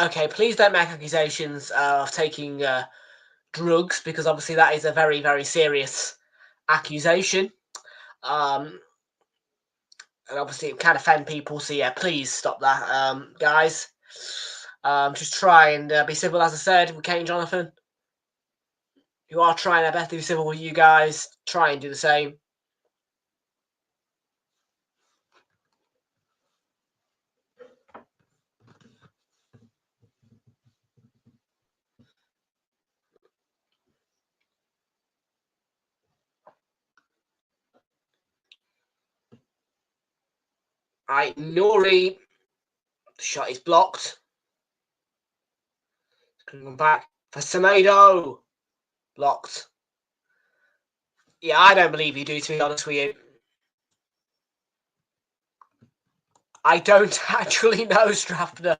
Okay, please don't make accusations of taking drugs, because obviously that is a very, very serious accusation. And obviously it can offend people, so yeah, please stop that, guys. Just try and be civil, as I said, with Kate and Jonathan, who are trying their best to be civil with you guys. Try and do the same. Right, Nuri, the shot is blocked. Going to come back for Semedo. Blocked. Yeah, I don't believe you do, to be honest with you. I don't actually know, Strafner.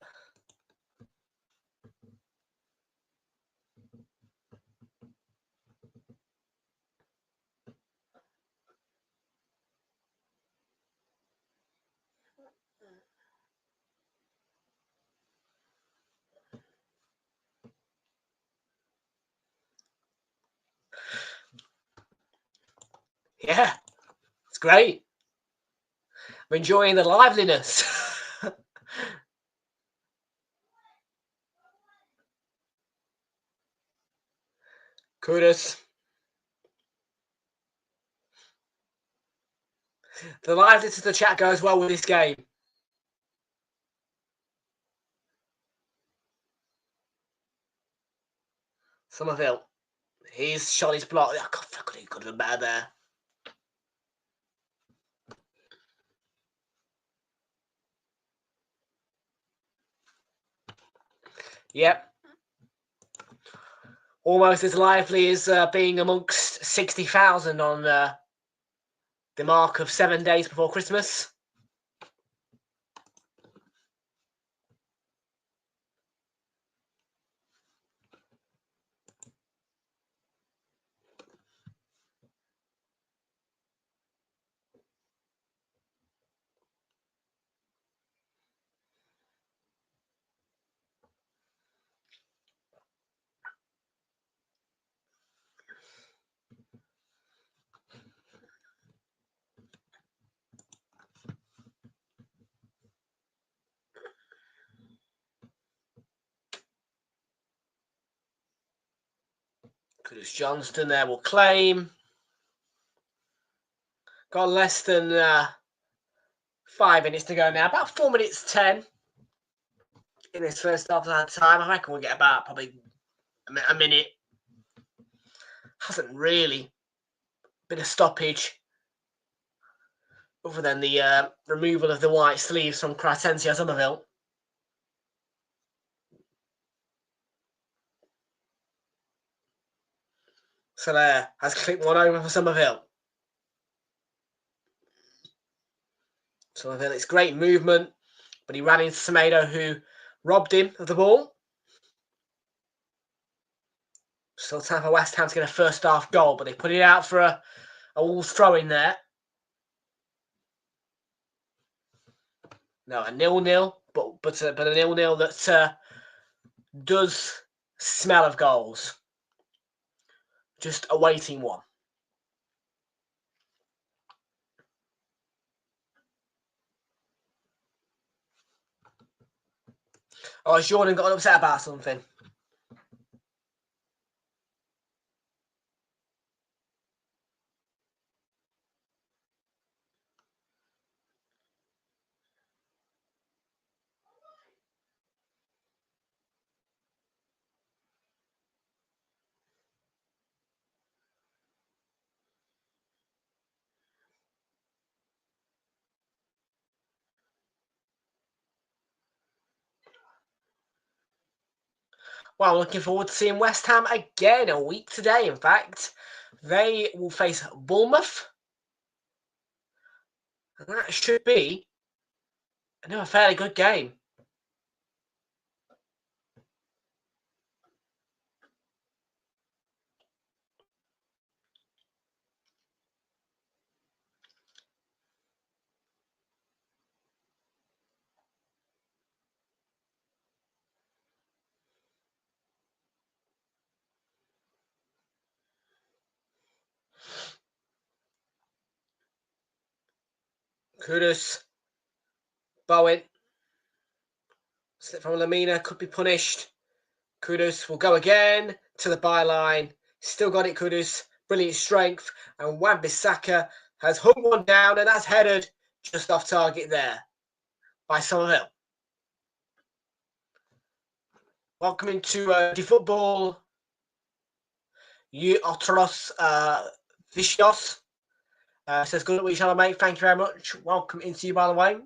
Yeah, it's great. I'm enjoying the liveliness. Kudos. The liveliness of the chat goes well with this game. Somerville. His shot is blocked. Oh, God, he could have been better there. Yep. Almost as lively as being amongst 60,000 on the mark of 7 days before Christmas. Curtis Johnston there will claim. Got less than 5 minutes to go now. About 4 minutes 10 in this first half of that time. I reckon we'll get about probably a minute. Hasn't really been a stoppage other than the removal of the white sleeves from Crytensia Somerville. So there, has clipped one over for Somerville. Somerville, it's great movement, but he ran into Semedo, who robbed him of the ball. Still time for West Ham to get a first half goal, but they put it out for a Wolves throw in there. No, a 0-0, but a 0-0 that does smell of goals. Just awaiting one. Oh, has Jordan got upset about something? Well, looking forward to seeing West Ham again a week today. In fact, they will face Bournemouth. And that should be another fairly good game. Kudus. Bowen. Slip from Lamina. Could be punished. Kudus will go again to the byline. Still got it, Kudus. Brilliant strength. And Wan-Bissaka has hung one down, and that's headed just off target there by Somerville. Welcome to the football. You Otros Vicios says, good luck, shall I, mate? Thank you very much. Welcome into you, by the way.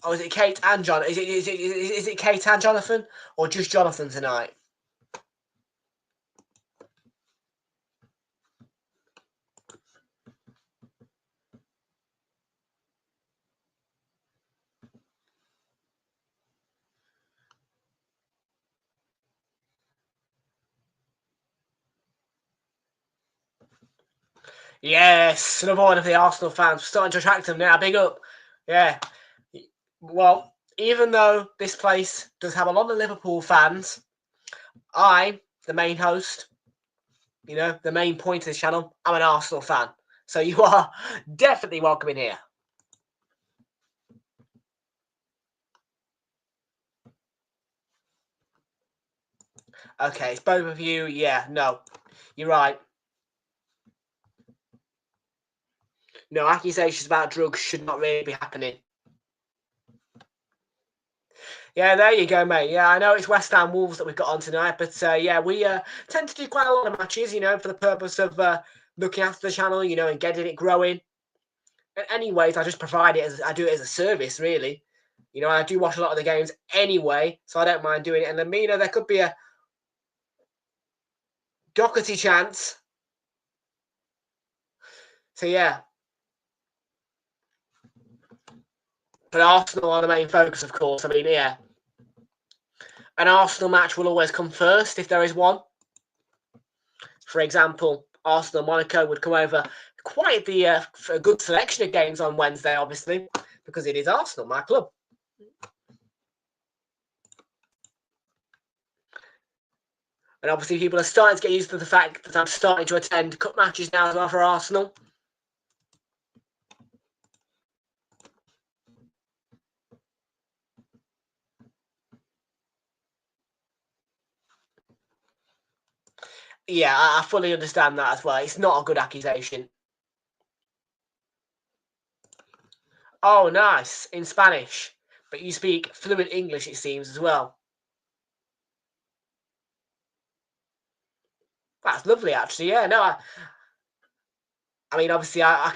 Oh, is it Kate and John? Is it Kate and Jonathan, or just Jonathan tonight? Yes, another one of the Arsenal fans starting to attract them now. Big up, yeah. Well, even though this place does have a lot of Liverpool fans, I, the main host, you know, the main point of this channel, I'm an Arsenal fan. So you are definitely welcome in here. Okay, it's both of you. Yeah, no, you're right. No, accusations about drugs should not really be happening. Yeah, there you go, mate. Yeah, I know it's West Ham Wolves that we've got on tonight, but yeah, we tend to do quite a lot of matches, you know, for the purpose of looking after the channel, you know, and getting it growing. And anyways, I just provide it as I do it as a service, really. You know, I do watch a lot of the games anyway, so I don't mind doing it. And then, you know, there could be a Doherty chance. So yeah. But Arsenal are the main focus, of course. I mean, yeah. An Arsenal match will always come first if there is one. For example, Arsenal-Monaco would come over quite a good selection of games on Wednesday, obviously, because it is Arsenal, my club. And obviously people are starting to get used to the fact that I'm starting to attend cup matches now as well for Arsenal. Yeah, I fully understand that as well. It's not a good accusation. Oh, nice. In Spanish. But you speak fluent English, it seems, as well. That's lovely, actually. Yeah, no, I mean, obviously, I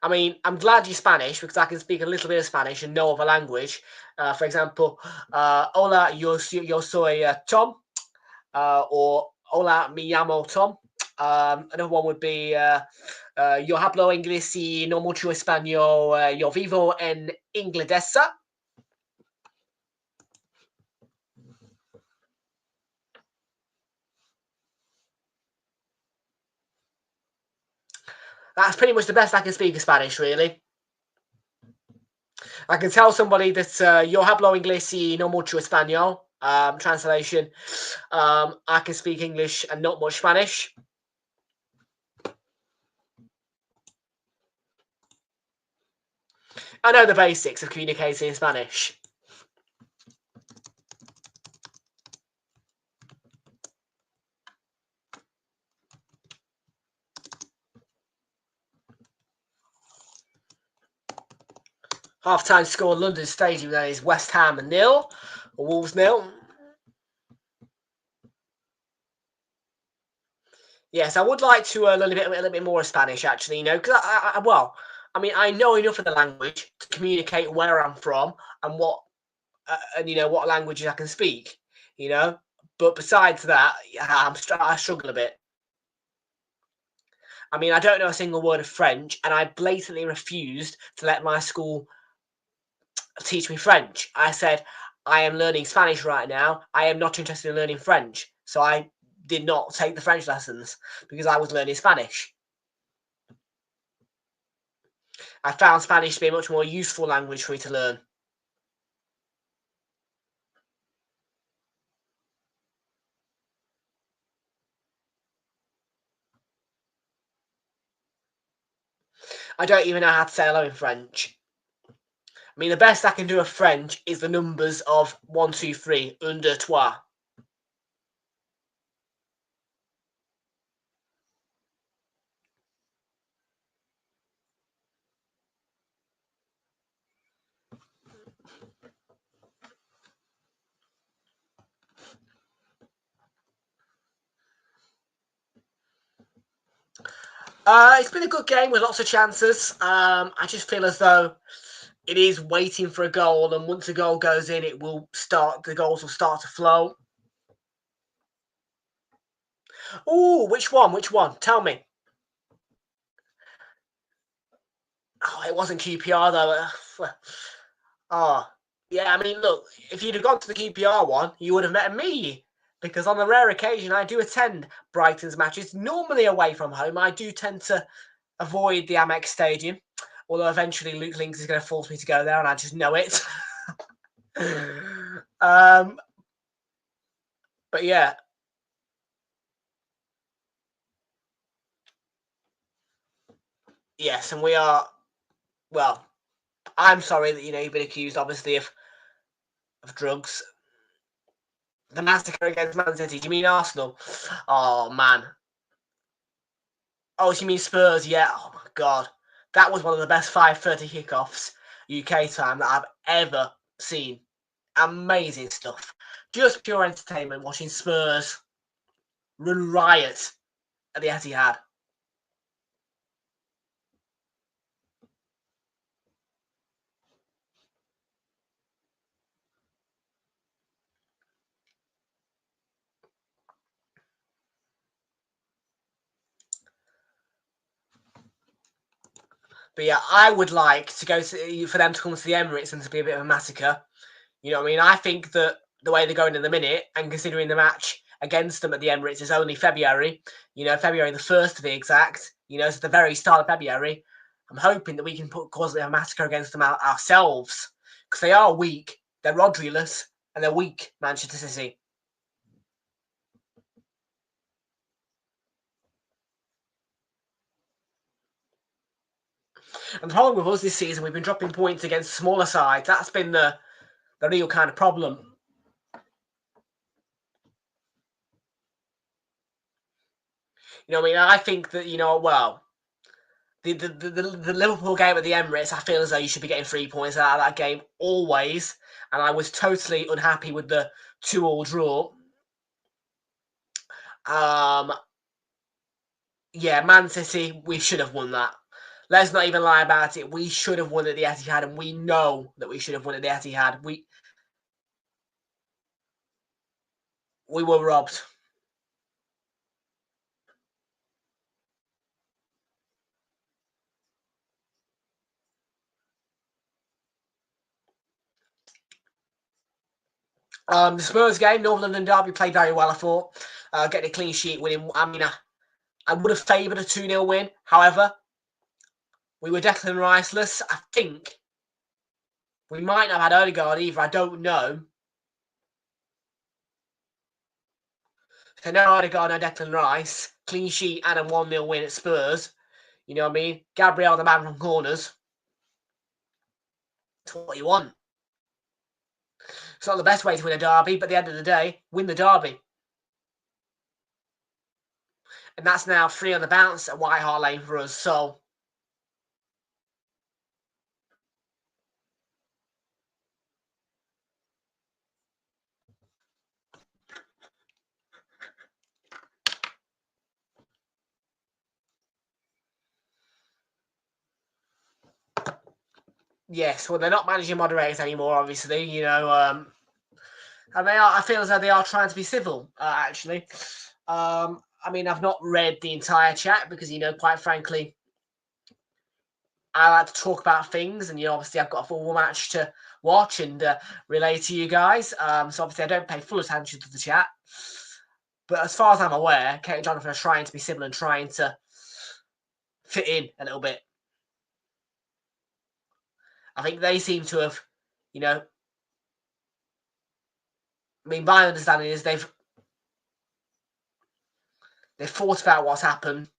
mean, I'm glad you're Spanish because I can speak a little bit of Spanish and no other language. For example, hola, yo soy Tom, or hola, me llamo Tom. Another one would be yo hablo inglés y no mucho español. Yo vivo en Inglaterra. That's pretty much the best I can speak of Spanish, really. I can tell somebody that yo hablo inglés y no mucho español. Translation, I can speak English and not much Spanish. I know the basics of communicating in Spanish. Half-time score London Stadium, that is West Ham 0, Wolves 0. Yes, I would like to learn a little bit more of Spanish, actually, you know, because I mean, I know enough of the language to communicate where I'm from and what, and you know, what languages I can speak, you know. But besides that, I struggle a bit. I mean, I don't know a single word of French, and I blatantly refused to let my school teach me French. I said, I am learning Spanish right now. I am not interested in learning French. So I did not take the French lessons because I was learning Spanish. I found Spanish to be a much more useful language for me to learn. I don't even know how to say hello in French. I mean, the best I can do of French is the numbers of 1, 2, 3, un, deux, trois. It's been a good game with lots of chances. I just feel as though it is waiting for a goal, and once a goal goes in, it will start. The goals will start to flow. Oh, which one? Which one? Tell me. Oh, it wasn't QPR though. Oh, yeah. I mean, look, if you'd have gone to the QPR one, you would have met me. Because on the rare occasion I do attend Brighton's matches, normally away from home, I do tend to avoid the Amex Stadium. Although eventually Luke Links is going to force me to go there, and I just know it. But yeah. Yes, and we are, well, I'm sorry that, you've been accused, obviously, of drugs. The massacre against Man City. Do you mean Arsenal? Oh, man. Oh, you mean Spurs? Yeah. Oh, my God. That was one of the best 5:30 kickoffs UK time that I've ever seen. Amazing stuff. Just pure entertainment watching Spurs run riot at the Etihad. But yeah, I would like to go for them to come to the Emirates and to be a bit of a massacre. You know what I mean? I think that the way they're going in the minute, and considering the match against them at the Emirates is only February, February the 1st to be exact, so the very start of February, I'm hoping that we can cause a massacre against them ourselves. Because they are weak, they're Rodri-less, and they're weak, Manchester City. And the problem with us this season, we've been dropping points against smaller sides. That's been the real kind of problem. I mean, I think that, well, the Liverpool game at the Emirates, I feel as though you should be getting 3 points out of that game always. And I was totally unhappy with the 2-2 draw. Yeah, Man City, we should have won that. Let's not even lie about it. We should have won at the Etihad, and we know that we should have won at the Etihad. We were robbed. The Spurs game, North London derby, played very well, I thought. Getting a clean sheet winning. I mean, I would have favoured a 2-0 win. However, we were Declan Rice-less. I think we might not have had Odegaard either. I don't know. So no Odegaard, no Declan Rice. Clean sheet and a 1-0 win at Spurs. You know what I mean? Gabriel, the man from corners. That's what you want. It's not the best way to win a derby, but at the end of the day, win the derby. And that's now 3 on the bounce at White Hart Lane for us. So, yes, well, they're not managing moderators anymore, obviously. And I feel as though they are trying to be civil, actually. I mean, I've not read the entire chat because, quite frankly, I like to talk about things, and obviously I've got a football match to watch and relay to you guys. So obviously I don't pay full attention to the chat. But as far as I'm aware, Kate and Jonathan are trying to be civil and trying to fit in a little bit. I think they seem to have, I mean, my understanding is they've thought about what's happened.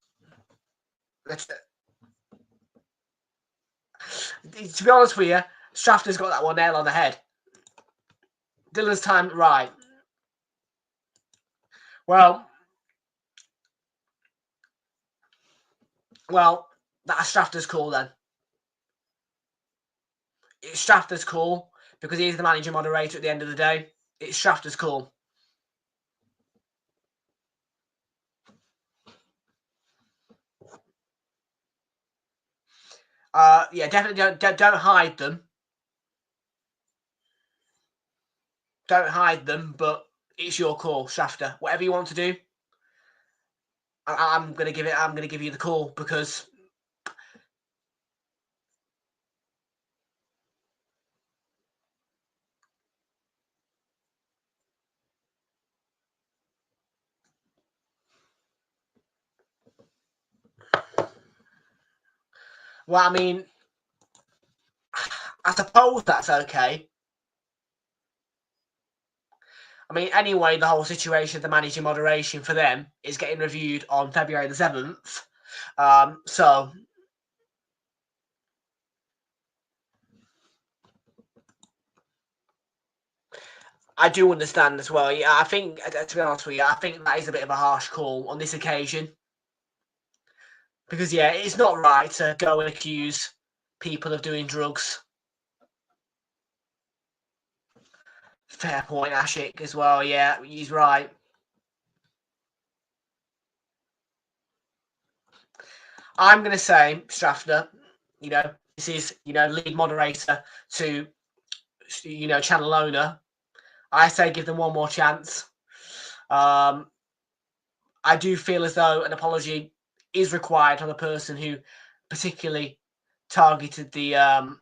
To be honest with you, Shafter's got that one nail on the head. Dylan's time right. Well, that's Shafter's call then. It's Shafter's call because he's the manager moderator at the end of the day. It's Shafter's call. Yeah, definitely don't hide them. Don't hide them, but it's your call, Shafter. Whatever you want to do, I'm gonna give it. I'm gonna give you the call because I mean, I suppose that's okay. I mean, anyway, the whole situation of the manager moderation for them is getting reviewed on February the 7th. So I do understand as well. Yeah, I think, to be honest with you, I think that is a bit of a harsh call on this occasion. Because, yeah, it's not right to go and accuse people of doing drugs. Fair point, Ashik, as well. Yeah, he's right. I'm going to say, Strafner, this is, lead moderator to, channel owner. I say give them one more chance. I do feel as though an apology is required on the person who particularly targeted the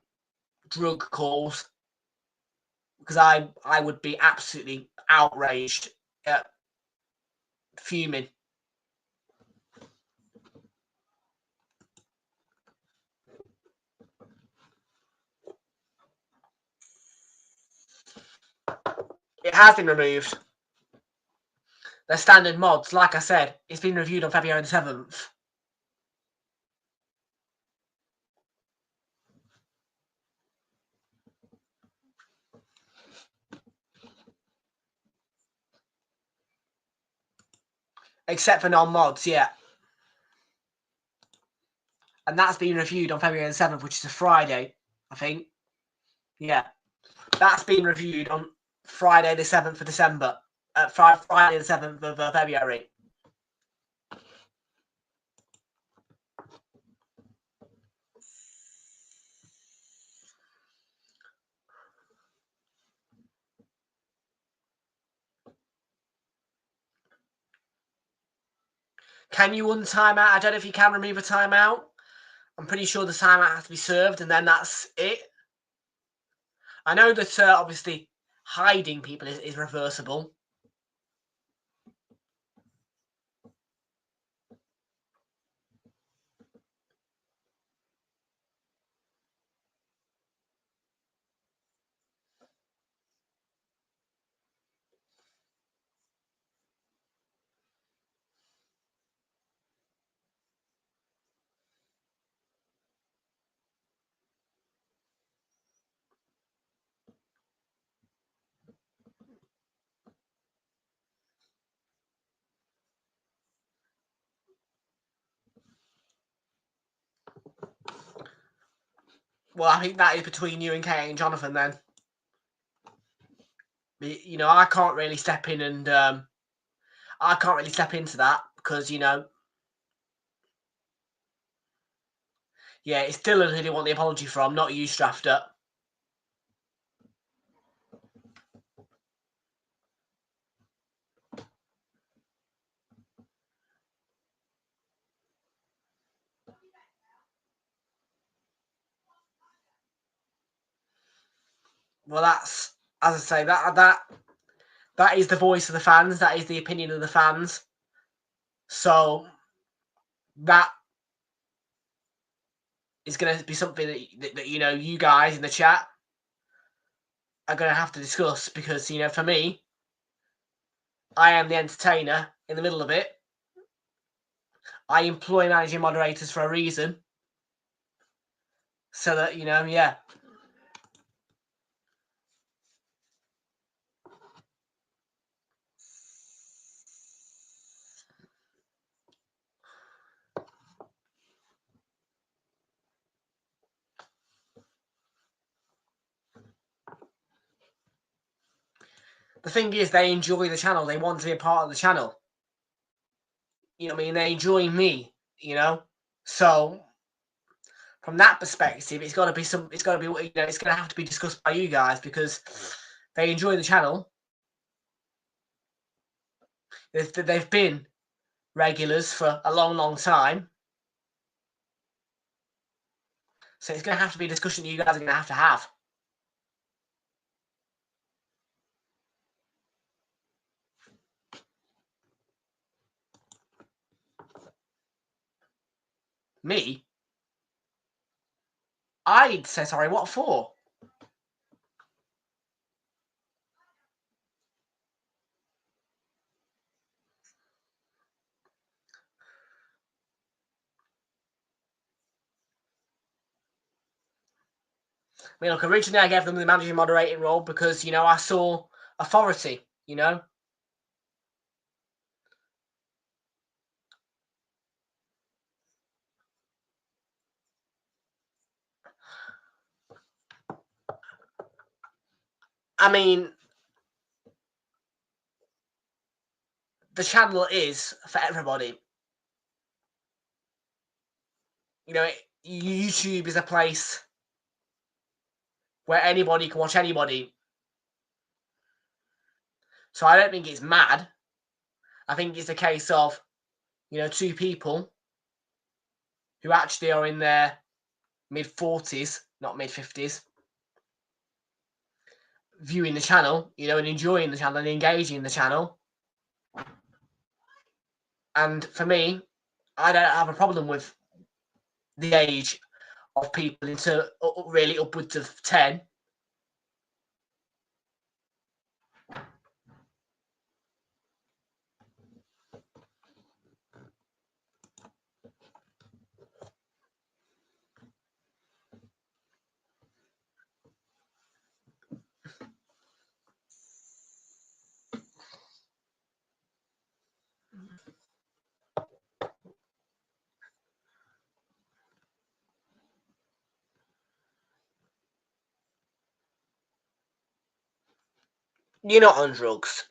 drug calls, because I would be absolutely outraged, fuming. It has been removed. The standard mods, like I said, it's been reviewed on February the 7th. Except for non-mods, yeah. And that's been reviewed on February the 7th, which is a Friday, I think. Yeah. That's been reviewed on Friday the 7th of December. Friday the 7th of February. Can you untime out? I don't know if you can remove a timeout. I'm pretty sure the timeout has to be served, and then that's it. I know that obviously hiding people is reversible. Well, I think that is between you and Kate and Jonathan then. I can't really step in and I can't really step into that because, yeah, it's Dylan who they want the apology from, not you, Strafter. Well, that's, as I say, that is the voice of the fans. That is the opinion of the fans. So that is going to be something that you guys in the chat are going to have to discuss because, for me, I am the entertainer in the middle of it. I employ managing moderators for a reason. So that, yeah. The thing is, they enjoy the channel. They want to be a part of the channel. You know what I mean? They enjoy me, So from that perspective, it's got to be it's got to be, it's going to have to be discussed by you guys because they enjoy the channel. They've been regulars for a long, long time. So it's going to have to be a discussion you guys are going to have. Me? I'd say sorry, what for? I mean, look, originally I gave them the managing moderating role because, I saw authority, I mean, the channel is for everybody. YouTube is a place where anybody can watch anybody. So I don't think it's mad. I think it's a case of, two people who actually are in their mid-40s, not mid-50s, viewing the channel, and enjoying the channel and engaging in the channel. And for me, I don't have a problem with the age of people into really upwards of 10. You're not on drugs.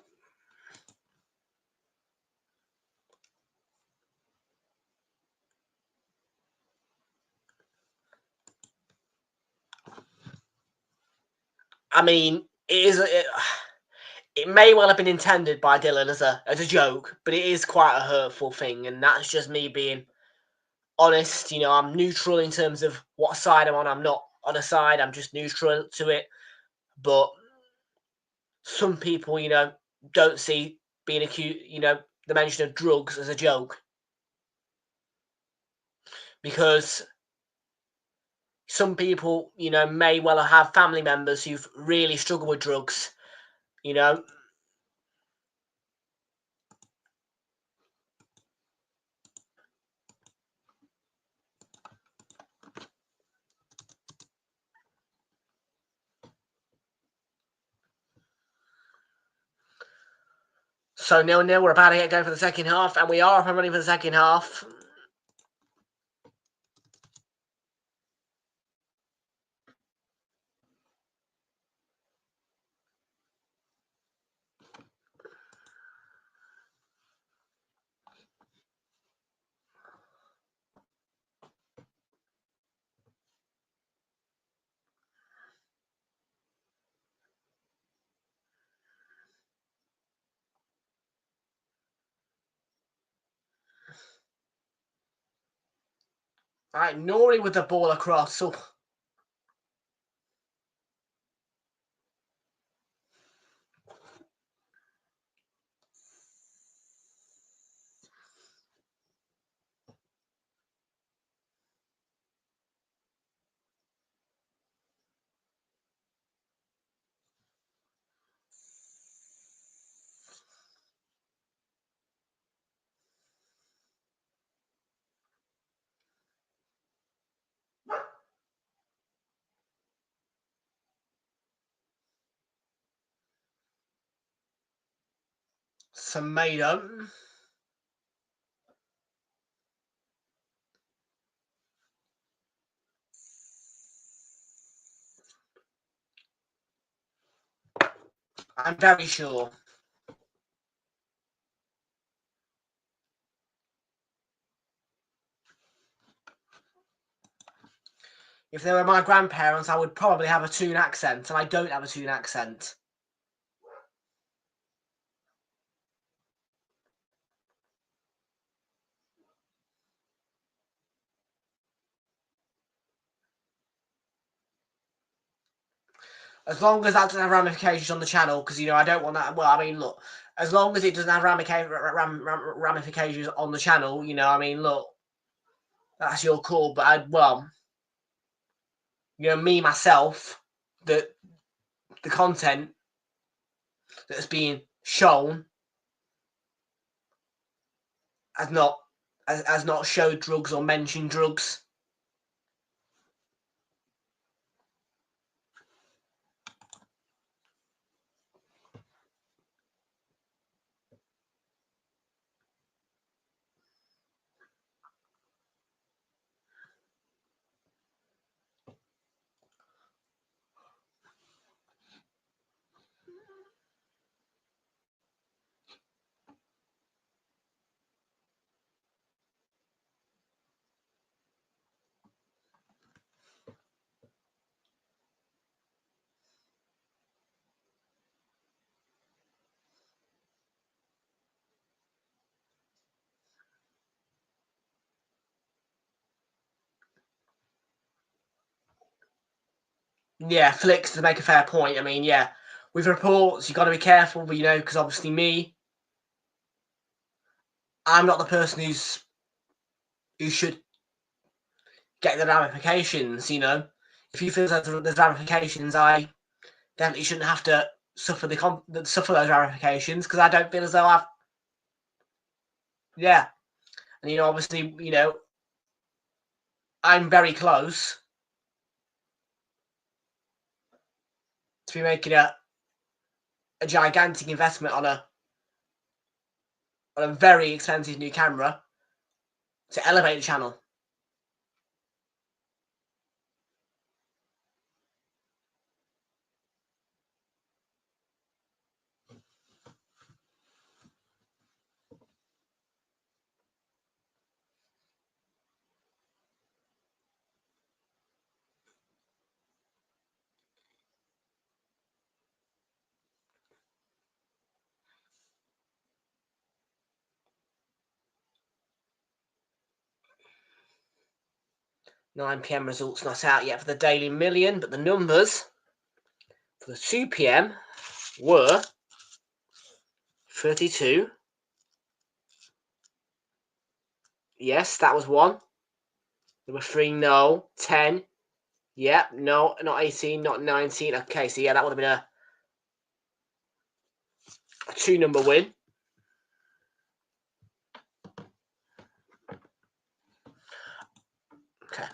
I mean, it may well have been intended by Dylan as a joke, but it is quite a hurtful thing, and that's just me being honest. I'm neutral in terms of what side I'm on. I'm not on a side. I'm just neutral to it. But some people, don't see being accused, the mention of drugs as a joke. Because some people, may well have family members who've really struggled with drugs, So 0-0, we're about to get going for the second half, and we are up and running for the second half. Right, Nori with the ball across. So Tomato. I'm very sure. If they were my grandparents, I would probably have a Toon accent, and I don't have a Toon accent. As long as that doesn't have ramifications on the channel, because, you know, I don't want that. Well, I mean, look, as long as it doesn't have ramifications on the channel, you know, I mean, look, that's your call. But well, you know, me, myself, the content that's being shown has not showed drugs or mentioned drugs. Yeah, Flicks, to make a fair point. I mean, yeah, with reports, you've got to be careful, but, you know, because obviously I'm not the person who should get the ramifications, you know. If you feel that there's ramifications, I definitely shouldn't have to suffer those ramifications, because I don't feel as though I've... Yeah. And, you know, obviously, you know, I'm very close to be making a gigantic investment on a very expensive new camera to elevate the channel. (9 PM) results not out yet for the Daily Million, but the numbers for the 2 PM were 32. Yes, that was one. There were 3, no. 10. Yeah, no, not 18, not 19. Okay, so yeah, that would have been a 2-number win. Okay.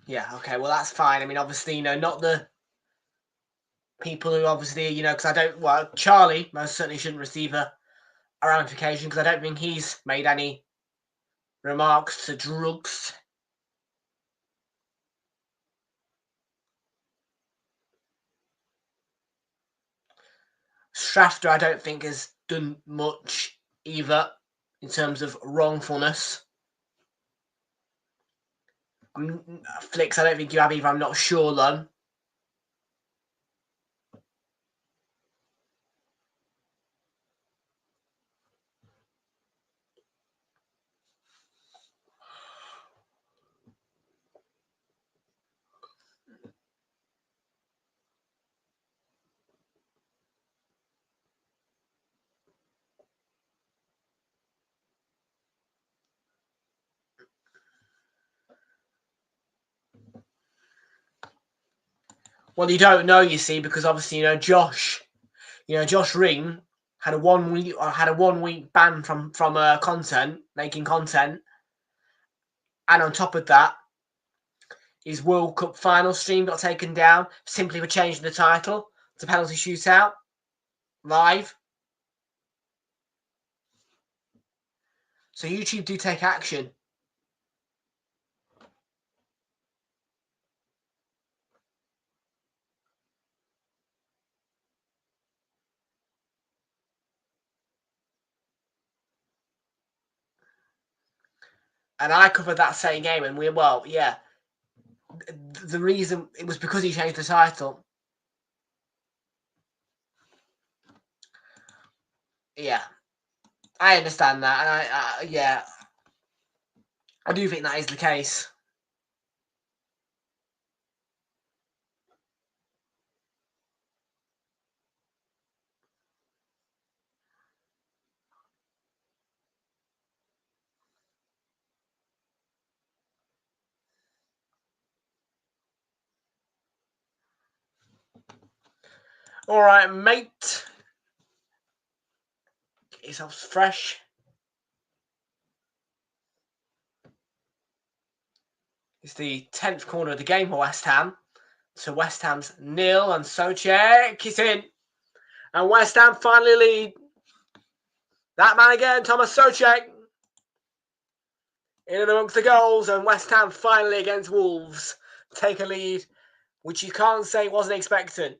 Yeah, okay, well, that's fine. I mean, obviously, you know, not the people who obviously, you know, because I don't... Well, Charlie most certainly shouldn't receive a ramification, because I don't think he's made any remarks to drugs. Shafter, I don't think, has done much either in terms of wrongfulness. Flicks, I don't think you have either. I'm not sure, though. Well, you don't know, you see, because obviously, Josh Ring had a 1 week ban from making content, and on top of that, his World Cup final stream got taken down simply for changing the title to penalty shootout live. So YouTube do take action. And I covered that same game, and the reason it was because he changed the title. Yeah, I understand that, and I do think that is the case. All right, mate. Get yourself fresh. It's the 10th corner of the game for West Ham. So West Ham's 0, and Souček is in. And West Ham finally lead. That man again, Thomas Souček. In and amongst the goals, and West Ham finally against Wolves take a lead, which you can't say wasn't expected.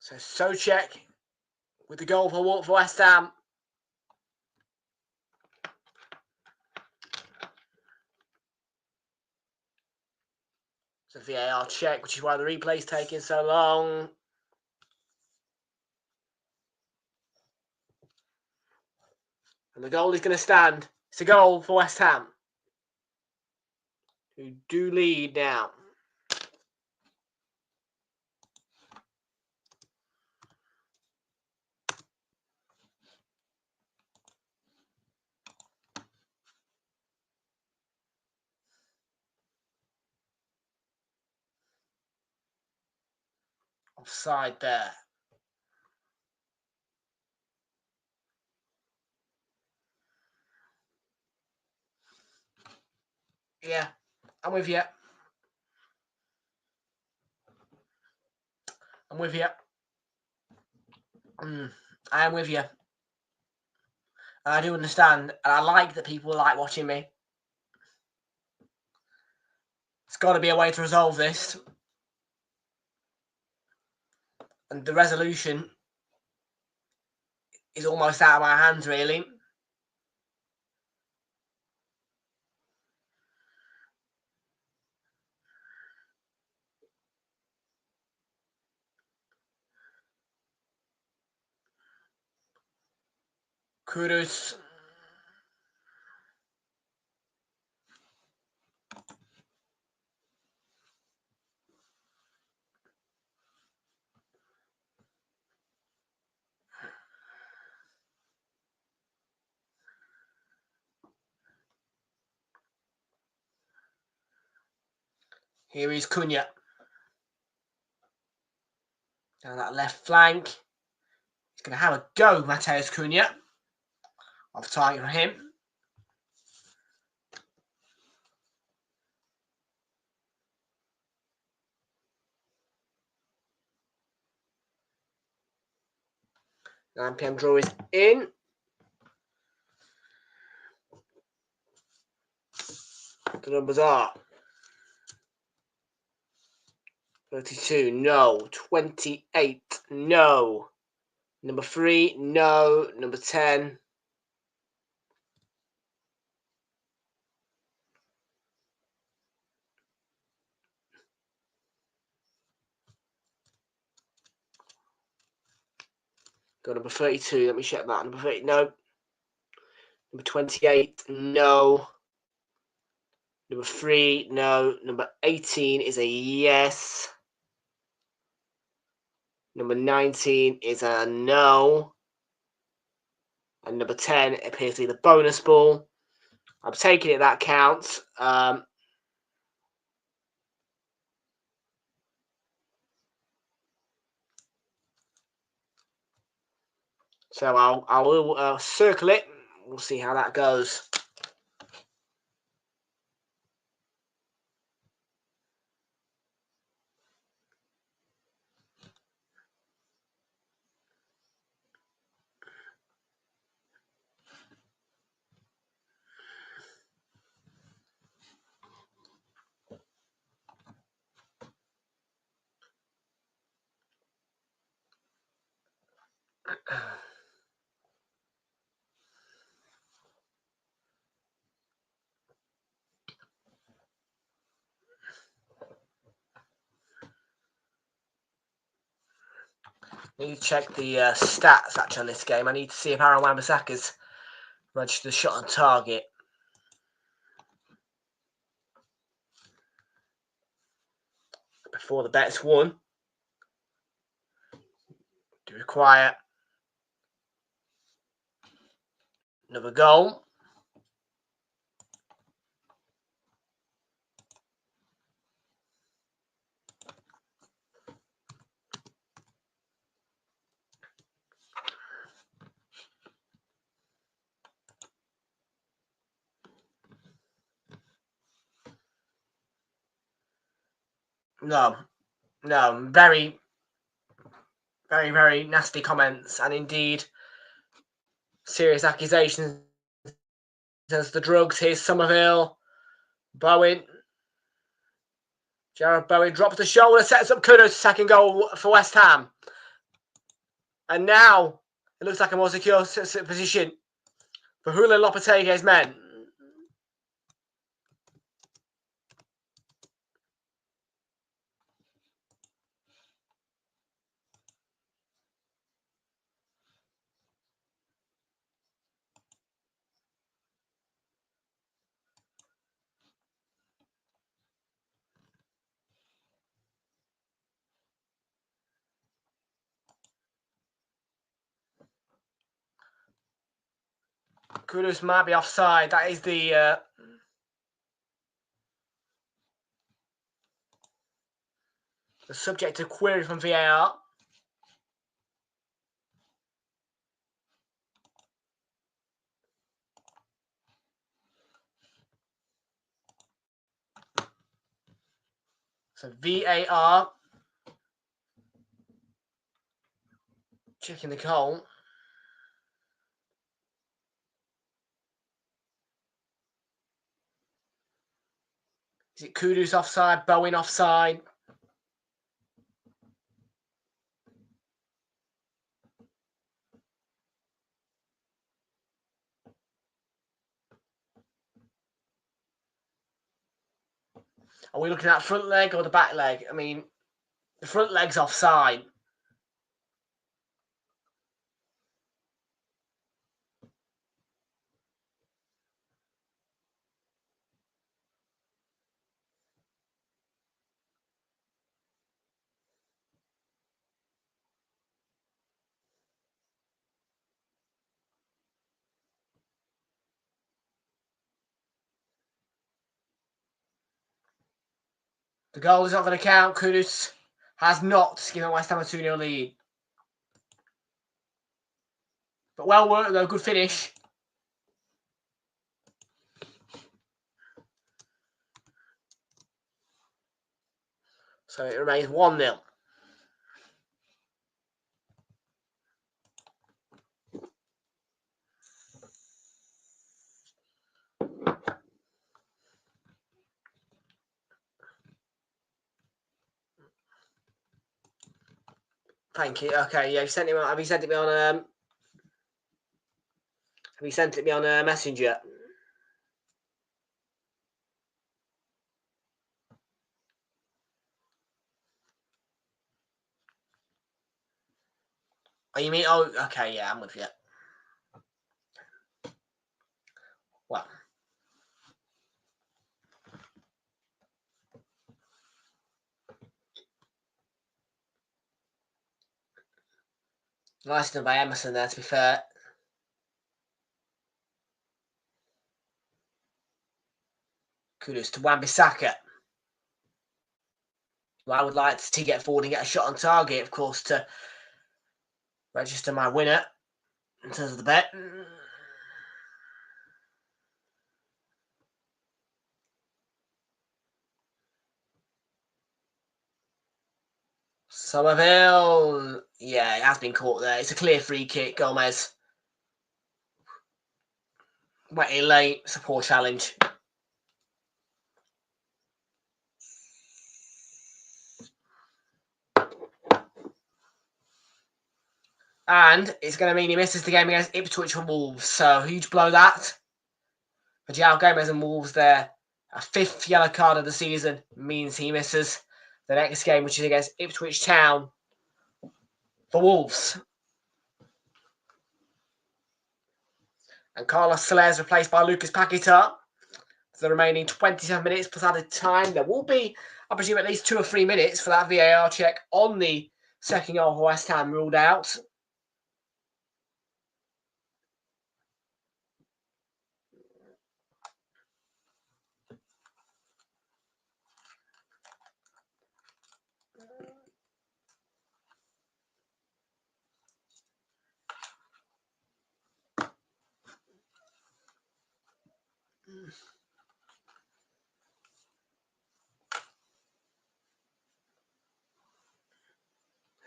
So Souček with the goal for West Ham. So VAR check, which is why the replay's taking so long. And the goal is going to stand. It's a goal for West Ham, who do lead now. Offside there. Yeah, I'm with you. I'm with you. I am with you. And I do understand, and I like that people like watching me. It's got to be a way to resolve this. And the resolution is almost out of my hands, really. Kudus. Here is Cunha. Down that left flank. He's going to have a go, Mateus Cunha. Off target for him. 9 PM draw is in. The numbers are 32, no. 28, no. Number 3, no. Number 10. Got number 32, let me check that. Number 30, no. Number 28, no. Number 3, no. Number 18 is a yes. Number 19 is a no. And number 10 appears to be the bonus ball. I'm taking it that counts. So I will circle it. We'll see how that goes. I need to check the stats actually on this game. I need to see if Aaron Wan-Bissaka's registered a shot on target. Before the bet's won. Do require another goal. No, very, very, very nasty comments, and indeed serious accusations against the drugs. Here's Somerville, Bowen, Jared Bowen drops the shoulder, sets up Kudus' second goal for West Ham, and now it looks like a more secure position for Julian Lopetegui's men. Kudus might be offside. That is the subject to query from VAR. So VAR checking the goal. Is it Kudus offside? Bowen offside? Are we looking at front leg or the back leg? I mean, the front leg's offside. The goal is not going to count. Kudus has not given West Ham a 2-0 lead. But well worked though, good finish. So it remains 1-0. Thank you. Okay, yeah, you sent it. Have you sent it me on? Have you sent it me on Messenger? Oh, you mean? Oh, okay, yeah, I'm with you. Well, nice done by Emerson there. To be fair. Kudos to Wan-Bissaka. Well, I would like to get forward and get a shot on target, of course, to register my winner in terms of the bet. Somerville, yeah, it has been caught there. It's a clear free kick, Gomez. Wetting late, it's a poor challenge. And it's going to mean he misses the game against Ipswich for Wolves. So, huge blow that. For João Gomez and Wolves there. A 5th yellow card of the season means he misses the next game, which is against Ipswich Town for Wolves. And Carlos Soler is replaced by Lucas Paquetá for the remaining 27 minutes plus added time. There will be, I presume, at least 2 or 3 minutes for that VAR check on the second goal for West Ham ruled out.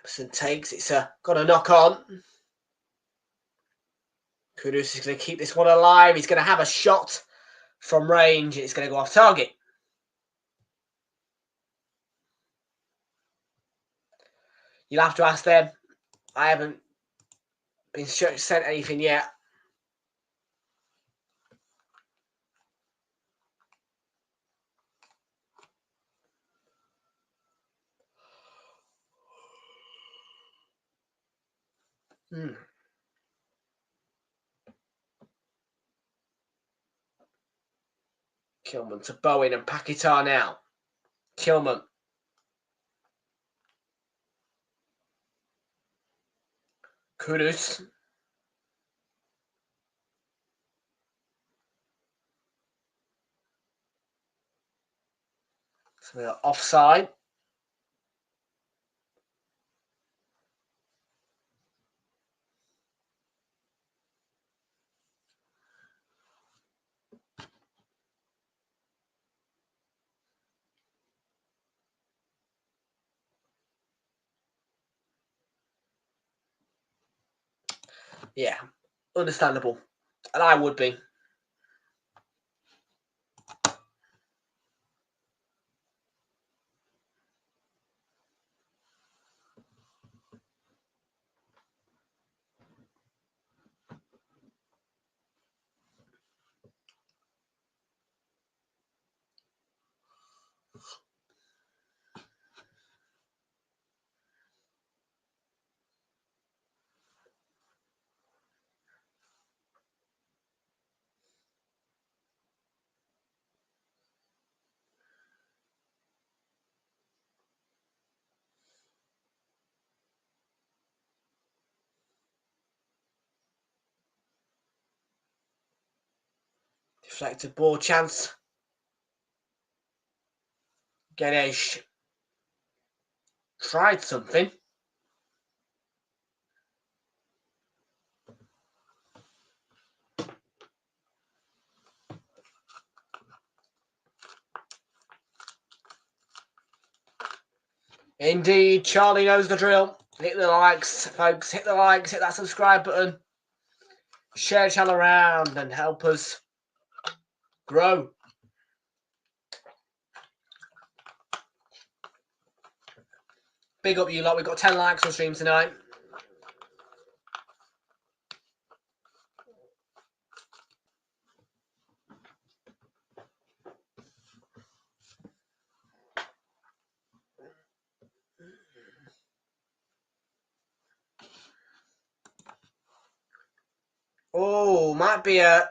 Epson takes, it's got a knock on. Kudus is going to keep this one alive. He's going to have a shot from range. It's going to go off target. You'll have to ask them. I haven't been sent anything yet. Kilman to Bowen and Paquetá now. Kilman. Kudus. So we are offside. Yeah, understandable. And I would be. Deflected ball chance. Ganesh tried something. Indeed, Charlie knows the drill. Hit the likes, folks. Hit the likes, hit that subscribe button. Share the channel around and help us grow. Big up you lot. We've got 10 likes on stream tonight. Oh, might be a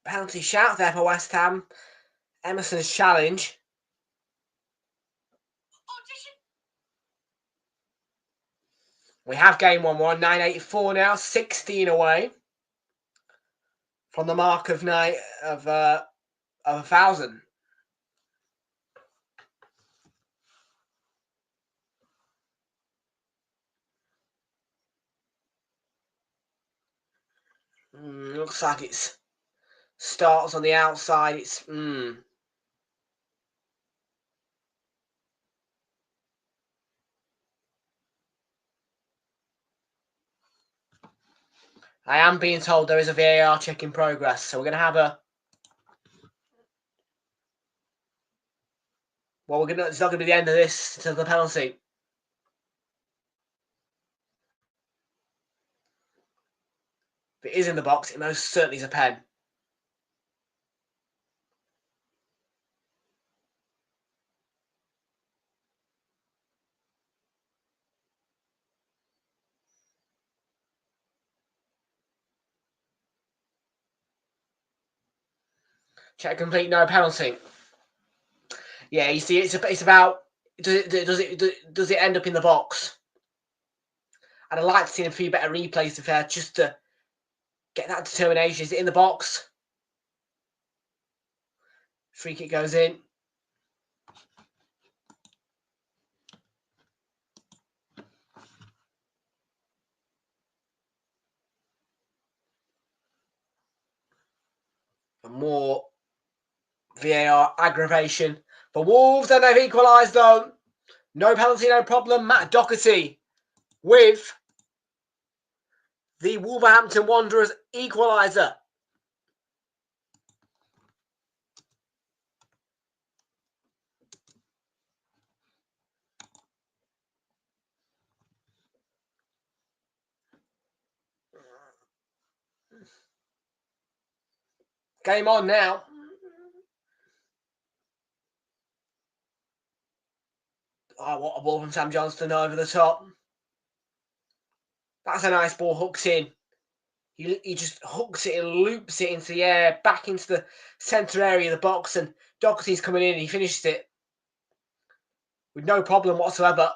penalty shout there for West Ham. Emerson's challenge. We have game 1-1, 984 now, 16 away from the mark of 1,000. Looks like it's starts on the outside. It's I am being told there is a VAR check in progress, so we're going to have a. Well, it's not going to be the end of this to the penalty. If it is in the box, it most certainly is a pen. Check complete, no penalty. Yeah, you see, it's about does it end up in the box? And I'd like to see a few better replays if fair, just to get that determination. Is it in the box? Free kick goes in. And more VAR aggravation for Wolves, and they've equalised though. No penalty, no problem. Matt Doherty with the Wolverhampton Wanderers equaliser. Game on now. Oh, what a ball from Sam Johnston over the top. That's a nice ball, hooks in. He just hooks it and loops it into the air, back into the centre area of the box, and Doherty's coming in and he finishes it with no problem whatsoever.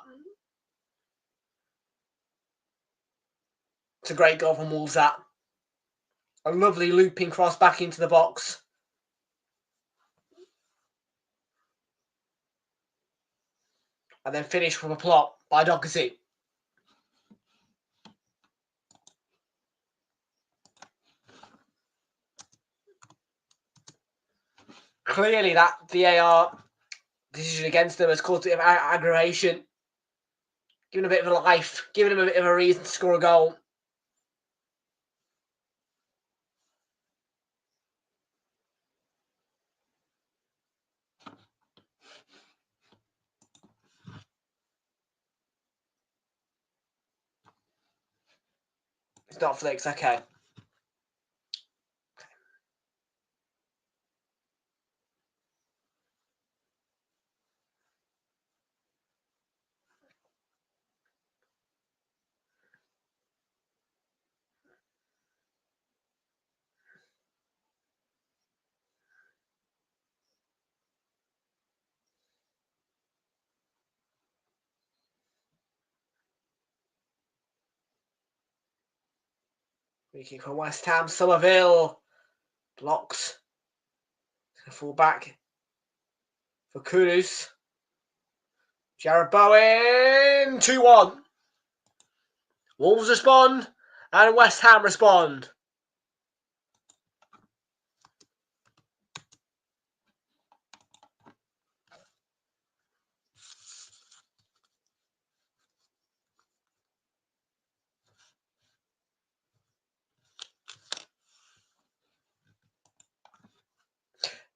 It's a great goal from Wolves, that. A lovely looping cross back into the box. And then finish from a plot by Doherty. Clearly that VAR decision against them has caused a bit of aggravation. Giving a bit of a life, giving them a bit of a reason to score a goal. It's not flicks, okay. Free kick from West Ham. Somerville blocks. Full back for Kudus. Jared Bowen. 2-1. Wolves respond and West Ham respond.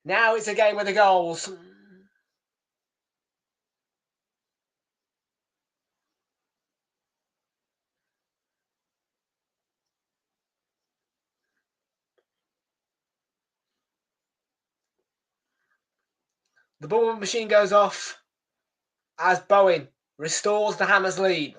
Now it's a game with the goals. The bubble machine goes off as Bowen restores the Hammers lead.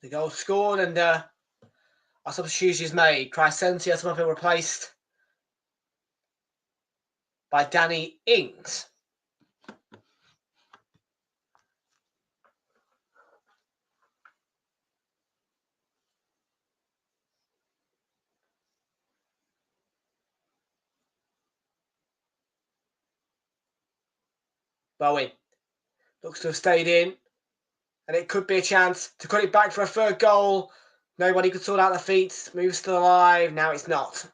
The goal scored and a substitution is made. Crescenti has been replaced by Danny Ings. Bowen looks to have stayed in, and it could be a chance to cut it back for a third goal. Nobody could sort out the feet. Moves still alive. Now it's not.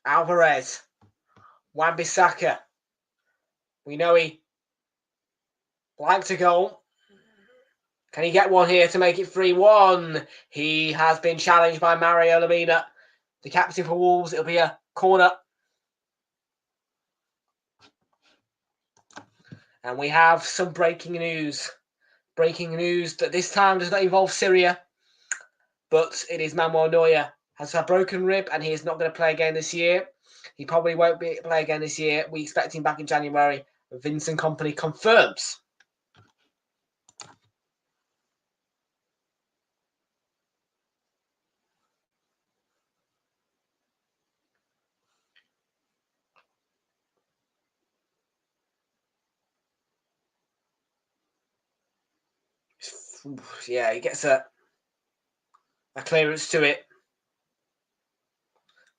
Alvarez. Wan-Bissaka. We know he likes a goal. Can he get one here to make it 3-1? He has been challenged by Mario Lemina, the captain for Wolves. It'll be a corner. And we have some breaking news. Breaking news that this time does not involve Syria, but it is Manuel Neuer. Has a broken rib and he is not going to play again this year. He probably won't play again this year. We expect him back in January. Vincent Kompany confirms. Yeah, he gets a clearance to it.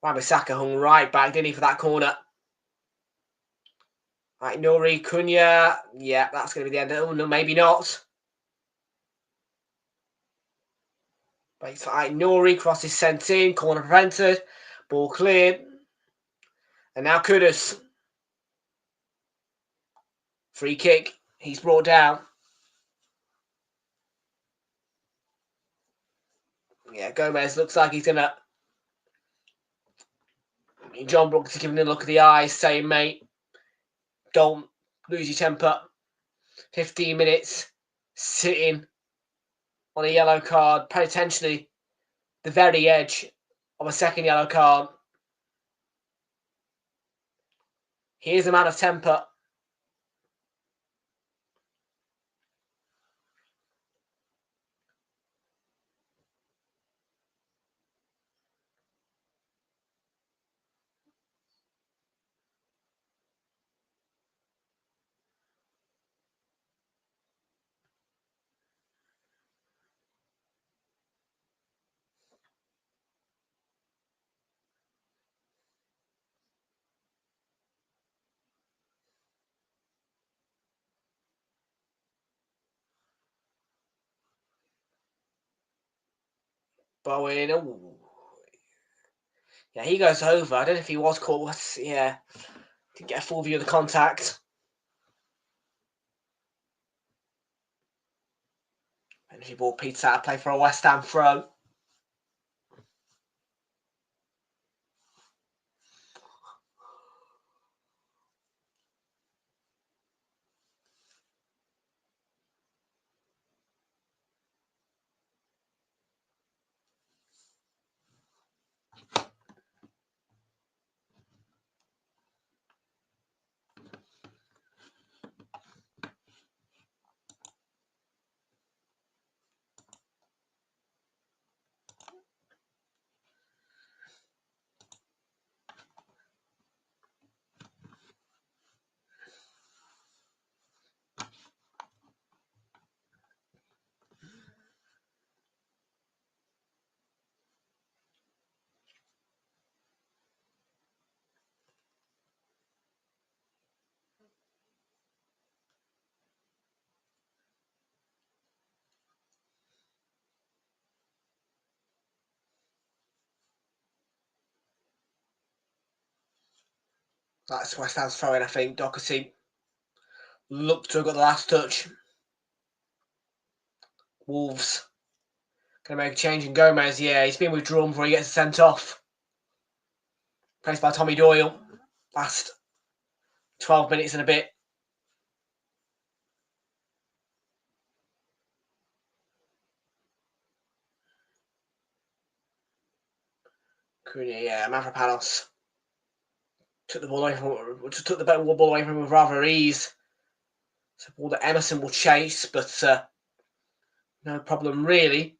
Wan-Bissaka hung right back, didn't he, for that corner? Right, Nuri Cunha. Yeah, that's going to be the end. Oh, no, maybe not. But right, Nuri, cross is sent in. Corner prevented. Ball cleared. And now Kudus. Free kick. He's brought down. Yeah, Gomez looks like he's going to... John Brooks is giving him a look at the eyes, saying, mate, don't lose your temper. 15 minutes sitting on a yellow card, potentially the very edge of a second yellow card. He is a man of temper. Bowen, ooh. Yeah, he goes over. I don't know if he was caught. Yeah, didn't get a full view of the contact. Energy ball, Peter out of play for a West Ham throw. That's West Ham's throwing, I think. Doherty looked to have got the last touch. Wolves going to make a change in Gomez. Yeah, he's been withdrawn before he gets sent off. Placed by Tommy Doyle. Last 12 minutes and a bit. Yeah, Mavropanos took the ball away from took the ball away from him with rather ease. It's a ball that Emerson will chase, but no problem really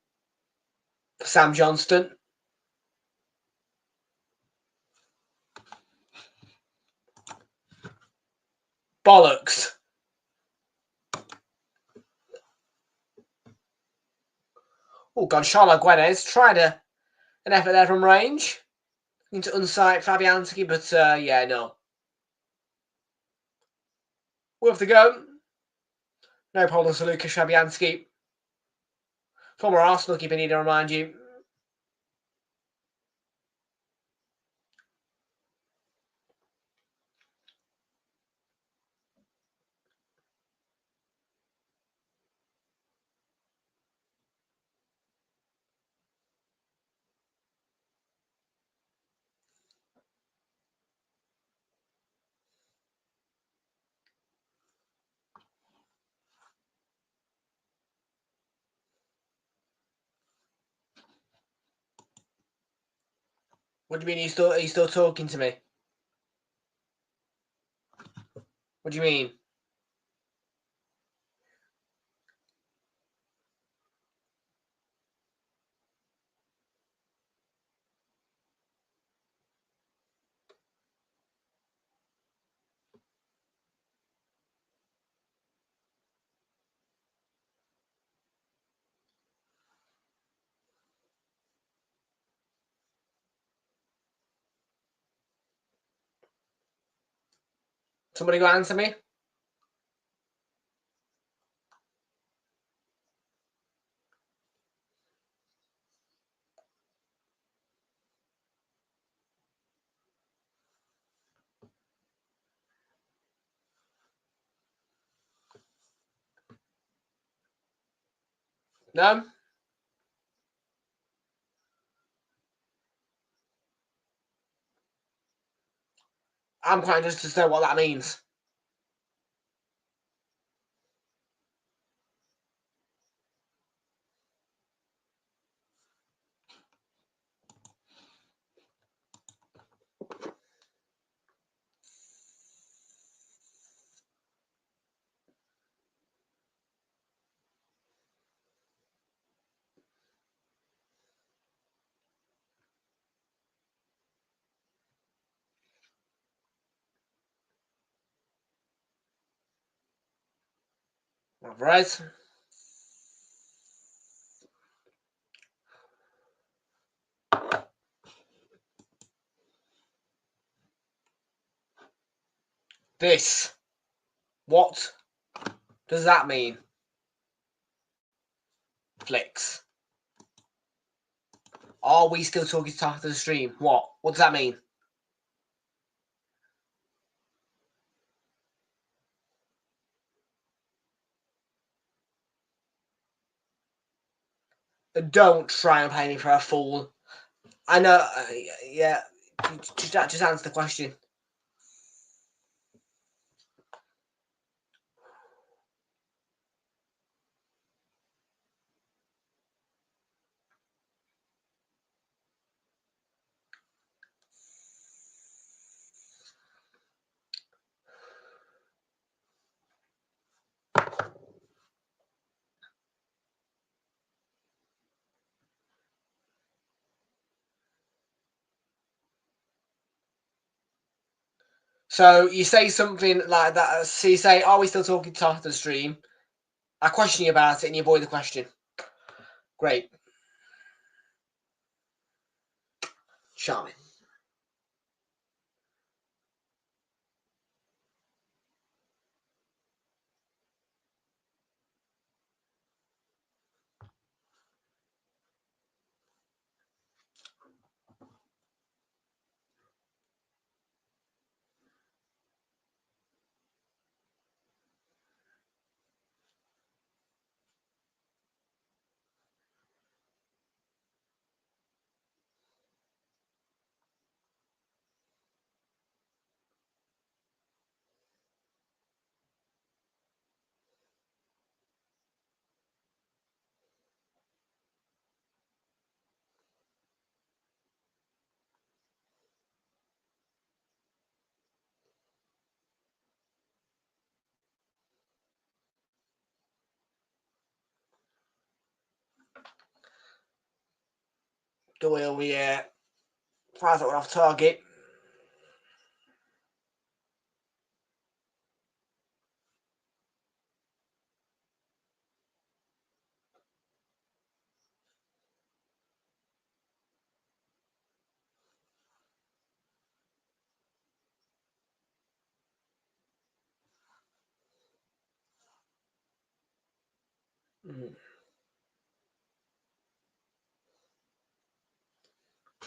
for Sam Johnston. Bollocks. Oh God, Charlotte Guedes tried an effort there from range. Into unsight Fabianski, but yeah, no. Worth the go. No problems for Lucas Fabianski. Former Arsenal keeper, need to remind you. What do you mean he's still talking to me? What do you mean? Somebody go answer me? No? I'm quite interested to know what that means. Right. This. What does that mean? Flicks. Are we still talking to after the stream? What? What does that mean? Don't try and play me for a fool. I know. Yeah. Just answer the question. So you say something like that. So you say, "Are we still talking to after the stream?" I question you about it, and you avoid the question. Great. Charming. Doyle, yeah. Fires that one off target.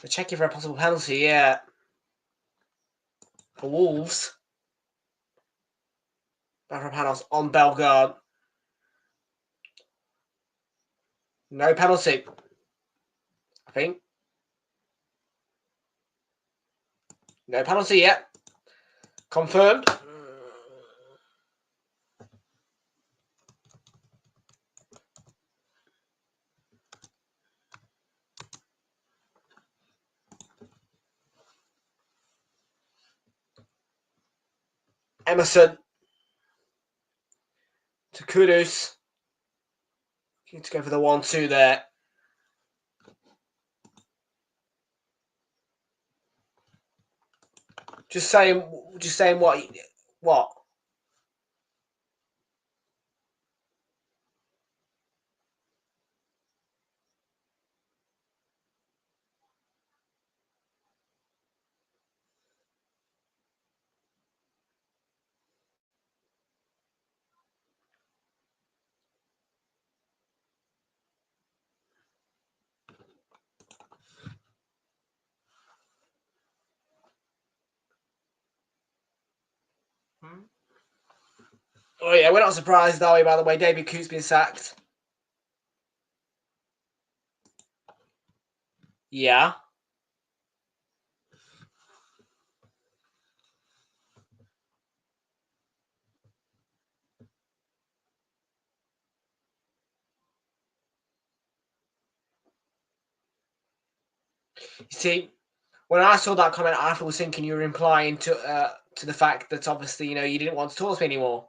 They're checking for a possible penalty, yeah. For Wolves. Mavropanos on Bellegarde. No penalty, I think. No penalty yet. Confirmed. Emerson to Kudus. Need to go for the 1-2 there. Just saying what? Oh yeah, we're not surprised, are we, by the way? David Coote's been sacked. Yeah. You see, when I saw that comment, I was thinking you were implying to the fact that obviously, you know, you didn't want to talk to me anymore.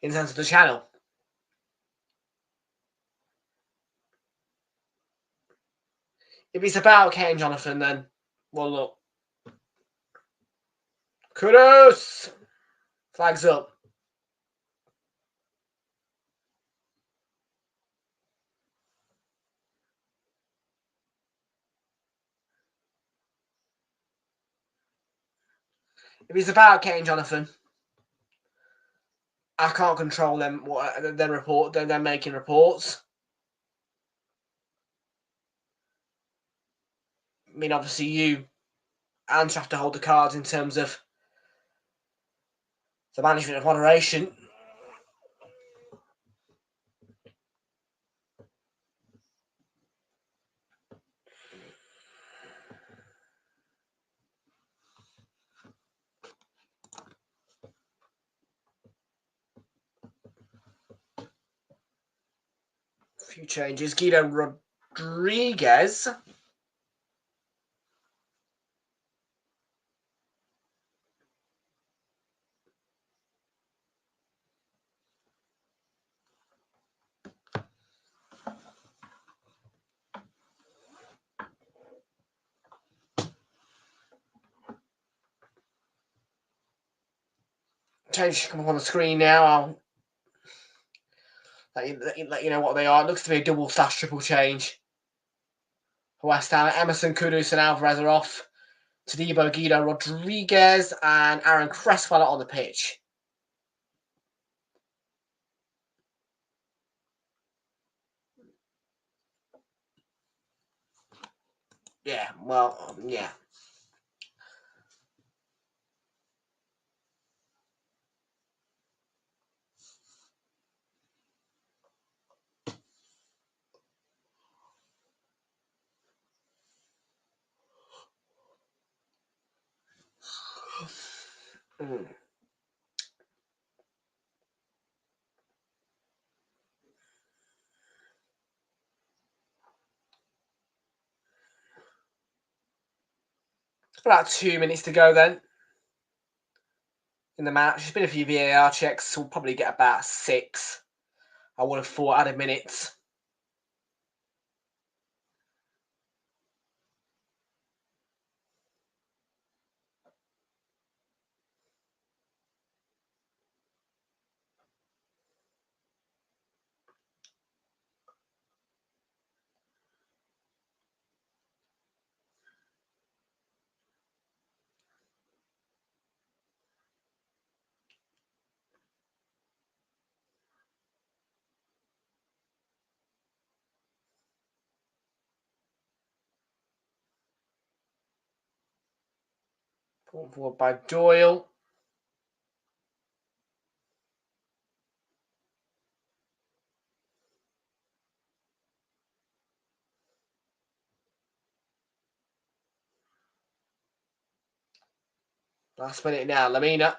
In terms of the channel. If it's about Kate and Jonathan, then, well, look. Kudos! Flags up. If it's about Kate and Jonathan, I can't control them. They're making reports. I mean, obviously, you and have to hold the cards in terms of the management of moderation. A few changes. Guido Rodriguez. Change should come up on the screen now. I'll let you know what they are. It looks to be a double/triple change for West Ham. Emerson, Kudus, and Alvarez are off. Tadibo, Guido Rodriguez, and Aaron Cresswell on the pitch. Yeah, well, yeah. About 2 minutes to go then in the match. There's been a few VAR checks, so we'll probably get about 6. I would have thought added minutes. Forward by Doyle. Last minute now, Lamina.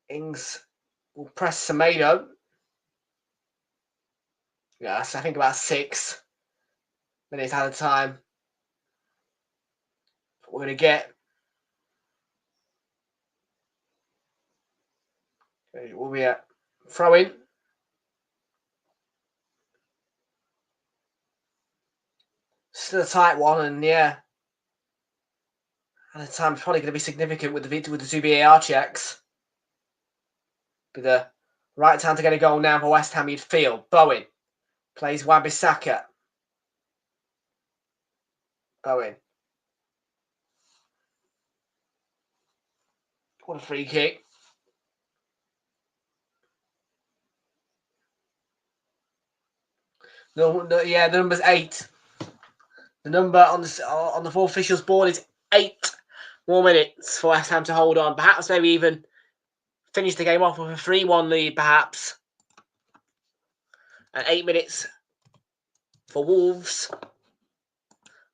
Ings will press Semedo. Yes, I think about 6 minutes out of time. We're going to get. We'll be a throw in. Still a tight one, and yeah. And the time's probably going to be significant with the 2 VAR checks. Be the right time to get a goal now for West Ham, you'd feel. Bowen plays Wan-Bissaka. Bowen. What a free kick. No, yeah, the number's 8. The number on the 4 officials board is 8 more minutes for West Ham to hold on. Perhaps maybe even finish the game off with a 3-1 lead, perhaps. And 8 minutes for Wolves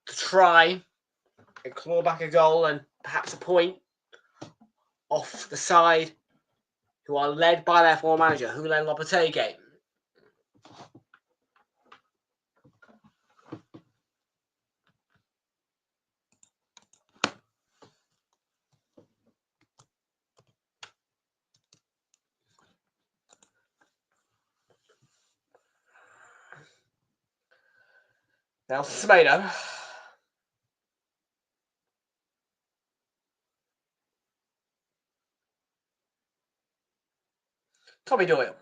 to try and claw back a goal and perhaps a point off the side who are led by their former manager, Julen Lopetegui. Now Semedo. Tommy Doyle.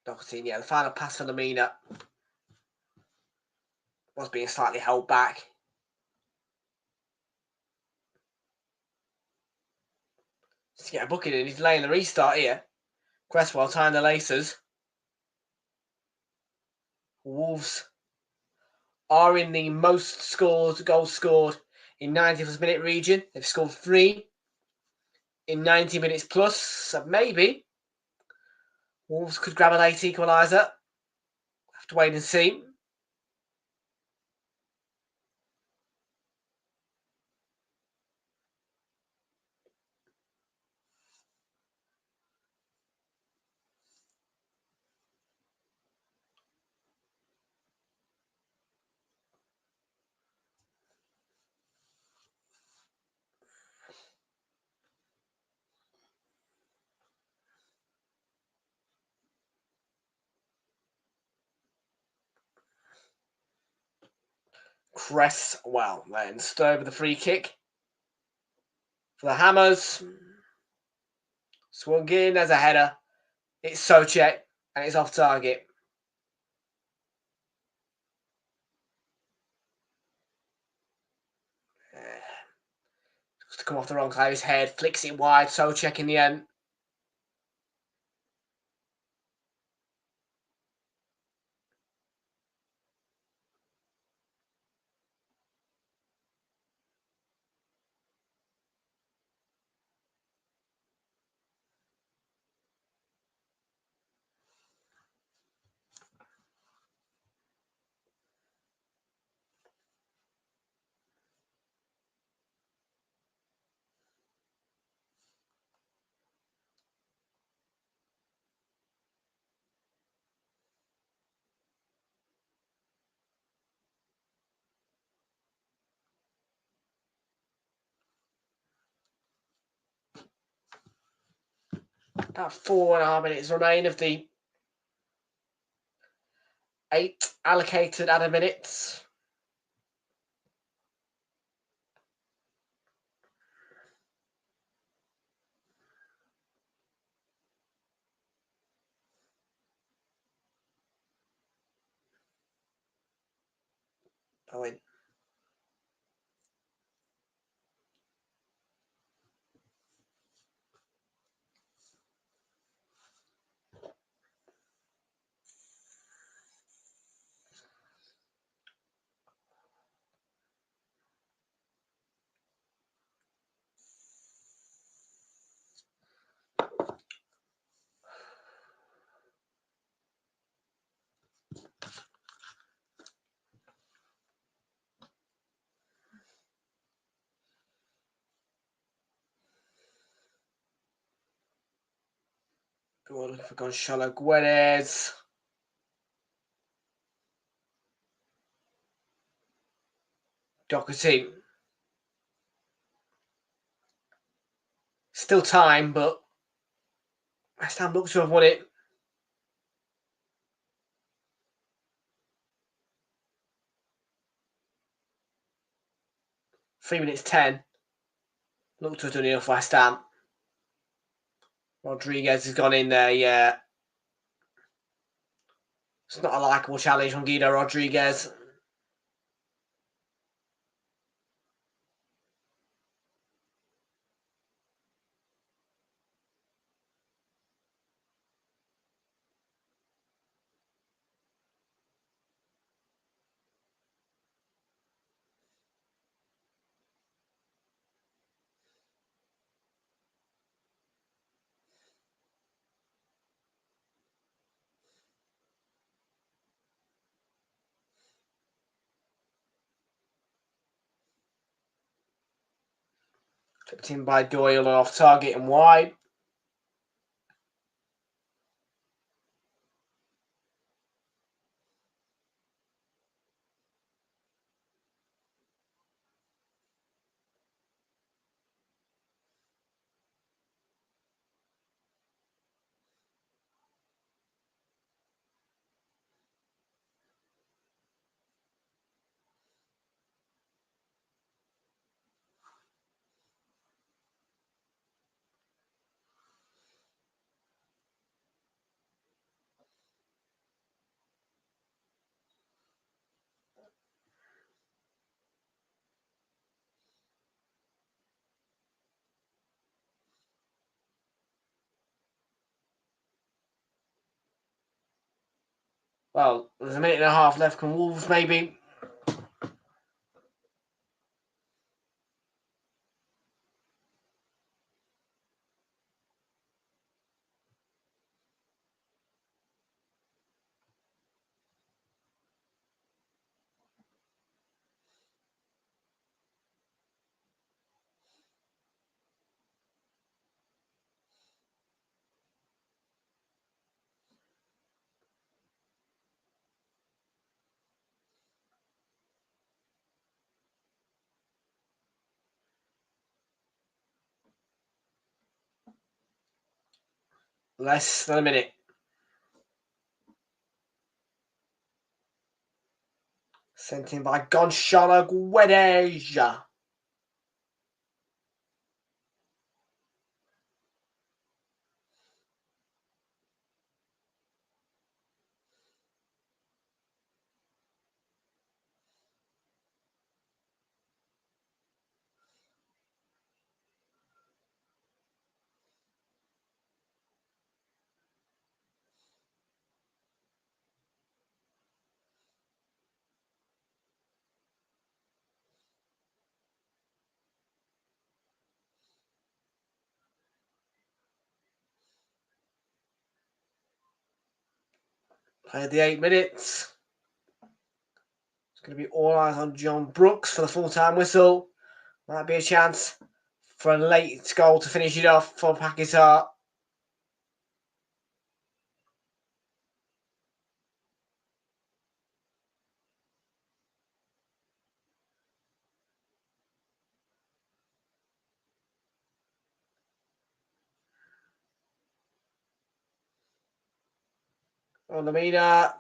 Doherty, yeah, the final pass for Lamina was being slightly held back. Just get a booking in. He's laying the restart here. Cresswell tying the laces. Wolves are in the most goals scored in 90th minute region. They've scored 3 in 90 minutes plus. So maybe Wolves could grab a late equaliser. Have to wait and see. Cresswell then stood over the free kick for the Hammers. Swung in as a header. It's Soucek and it's off target. Just to come off the wrong side of his head, flicks it wide. Soucek in the end. About 4.5 minutes remain of the 8 allocated added minutes. Owen. We're looking for Gonzalo Guedes. Doherty. Still time, but West Ham looks to have won it. 3 minutes 10. Look to have done enough West Ham. Rodriguez has gone in there, yeah. It's not a likeable challenge from Guido Rodriguez. Clipped in by Doyle and off target and wide. Well, there's a minute and a half left. Can Wolves maybe? Less than a minute. Sent in by Gonzalo Guedes. Played the 8 minutes. It's going to be all eyes on John Brooks for the full-time whistle. Might be a chance for a late goal to finish it off for Pakistan. On the meter.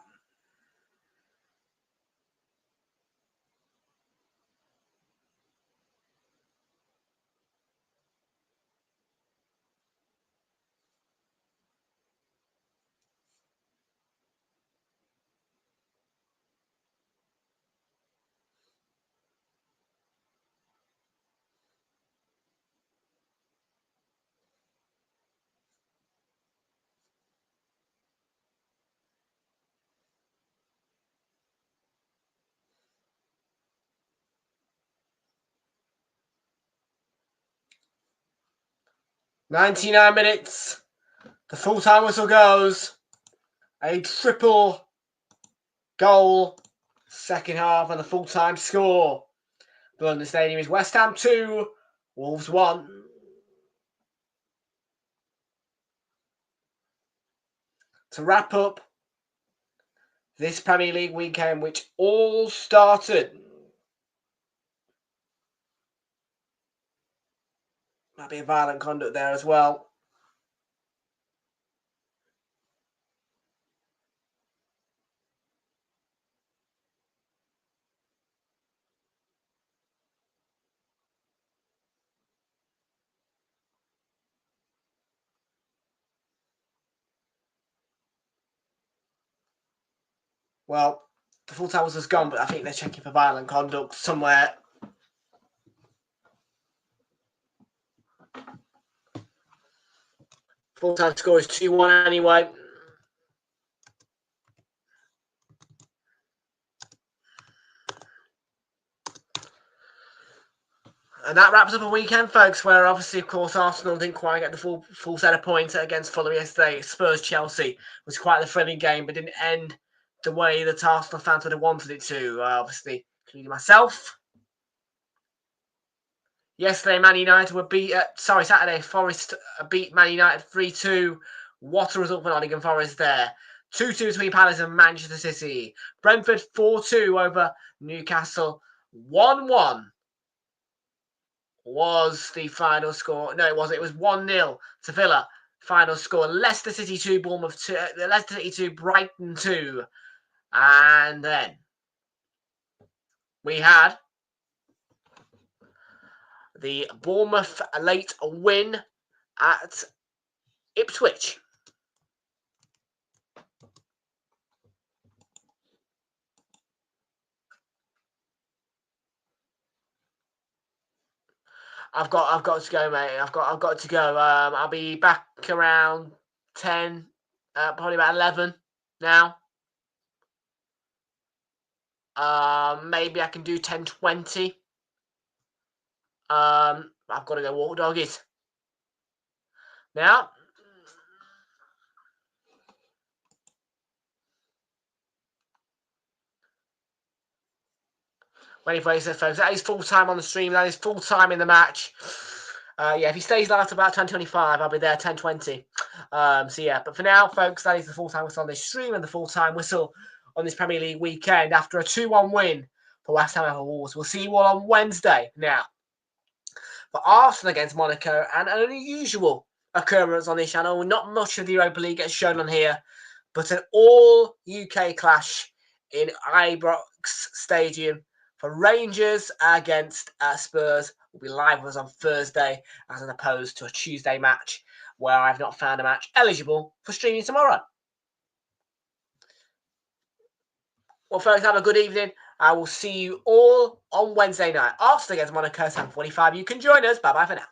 "99 minutes. The full-time whistle goes. A triple goal second half and the full-time score. London Stadium is West Ham 2, Wolves 1. To wrap up this Premier League weekend, which all started. Might be a violent conduct there as well. Well, the full-time whistle's gone, but I think they're checking for violent conduct somewhere. Full-time score is 2-1 anyway. And that wraps up a weekend, folks, where obviously, of course, Arsenal didn't quite get the full set of points against Fulham yesterday. Spurs-Chelsea was quite a thrilling game, but didn't end the way that Arsenal fans would have wanted it to, obviously, including myself. Yesterday, Man United were Saturday, Forest beat Man United 3-2. What a result for Nottingham Forest there. 2-2 between Palace and Manchester City. Brentford 4-2 over Newcastle. 1-1 was the final score. No, it wasn't. It was 1-0 to Villa. Final score. Leicester City 2, Bournemouth 2. Leicester City 2, Brighton 2. And then we had the Bournemouth late win at Ipswich. I've got to go, mate. I've got to go. I'll be back around 10, probably about 11 now. Maybe I can do 10:20. I've got to go walk doggies now. Waiting for you, folks. That is full time on the stream. That is full time in the match. Yeah, if he stays live to about 10:25, I'll be there 10:20. So yeah, but for now, folks, that is the full time whistle on this stream and the full time whistle on this Premier League weekend after a 2-1 win for West Ham over Wolves. We'll see you all on Wednesday. Now, for Arsenal against Monaco, and an unusual occurrence on this channel. Not much of the Europa League gets shown on here, but an all UK clash in Ibrox Stadium for Rangers against Spurs will be live with us on Thursday, as opposed to a Tuesday match where I've not found a match eligible for streaming tomorrow. Well, folks, have a good evening. I will see you all on Wednesday night. Arsenal against Monaco, 7:45. You can join us. Bye-bye for now.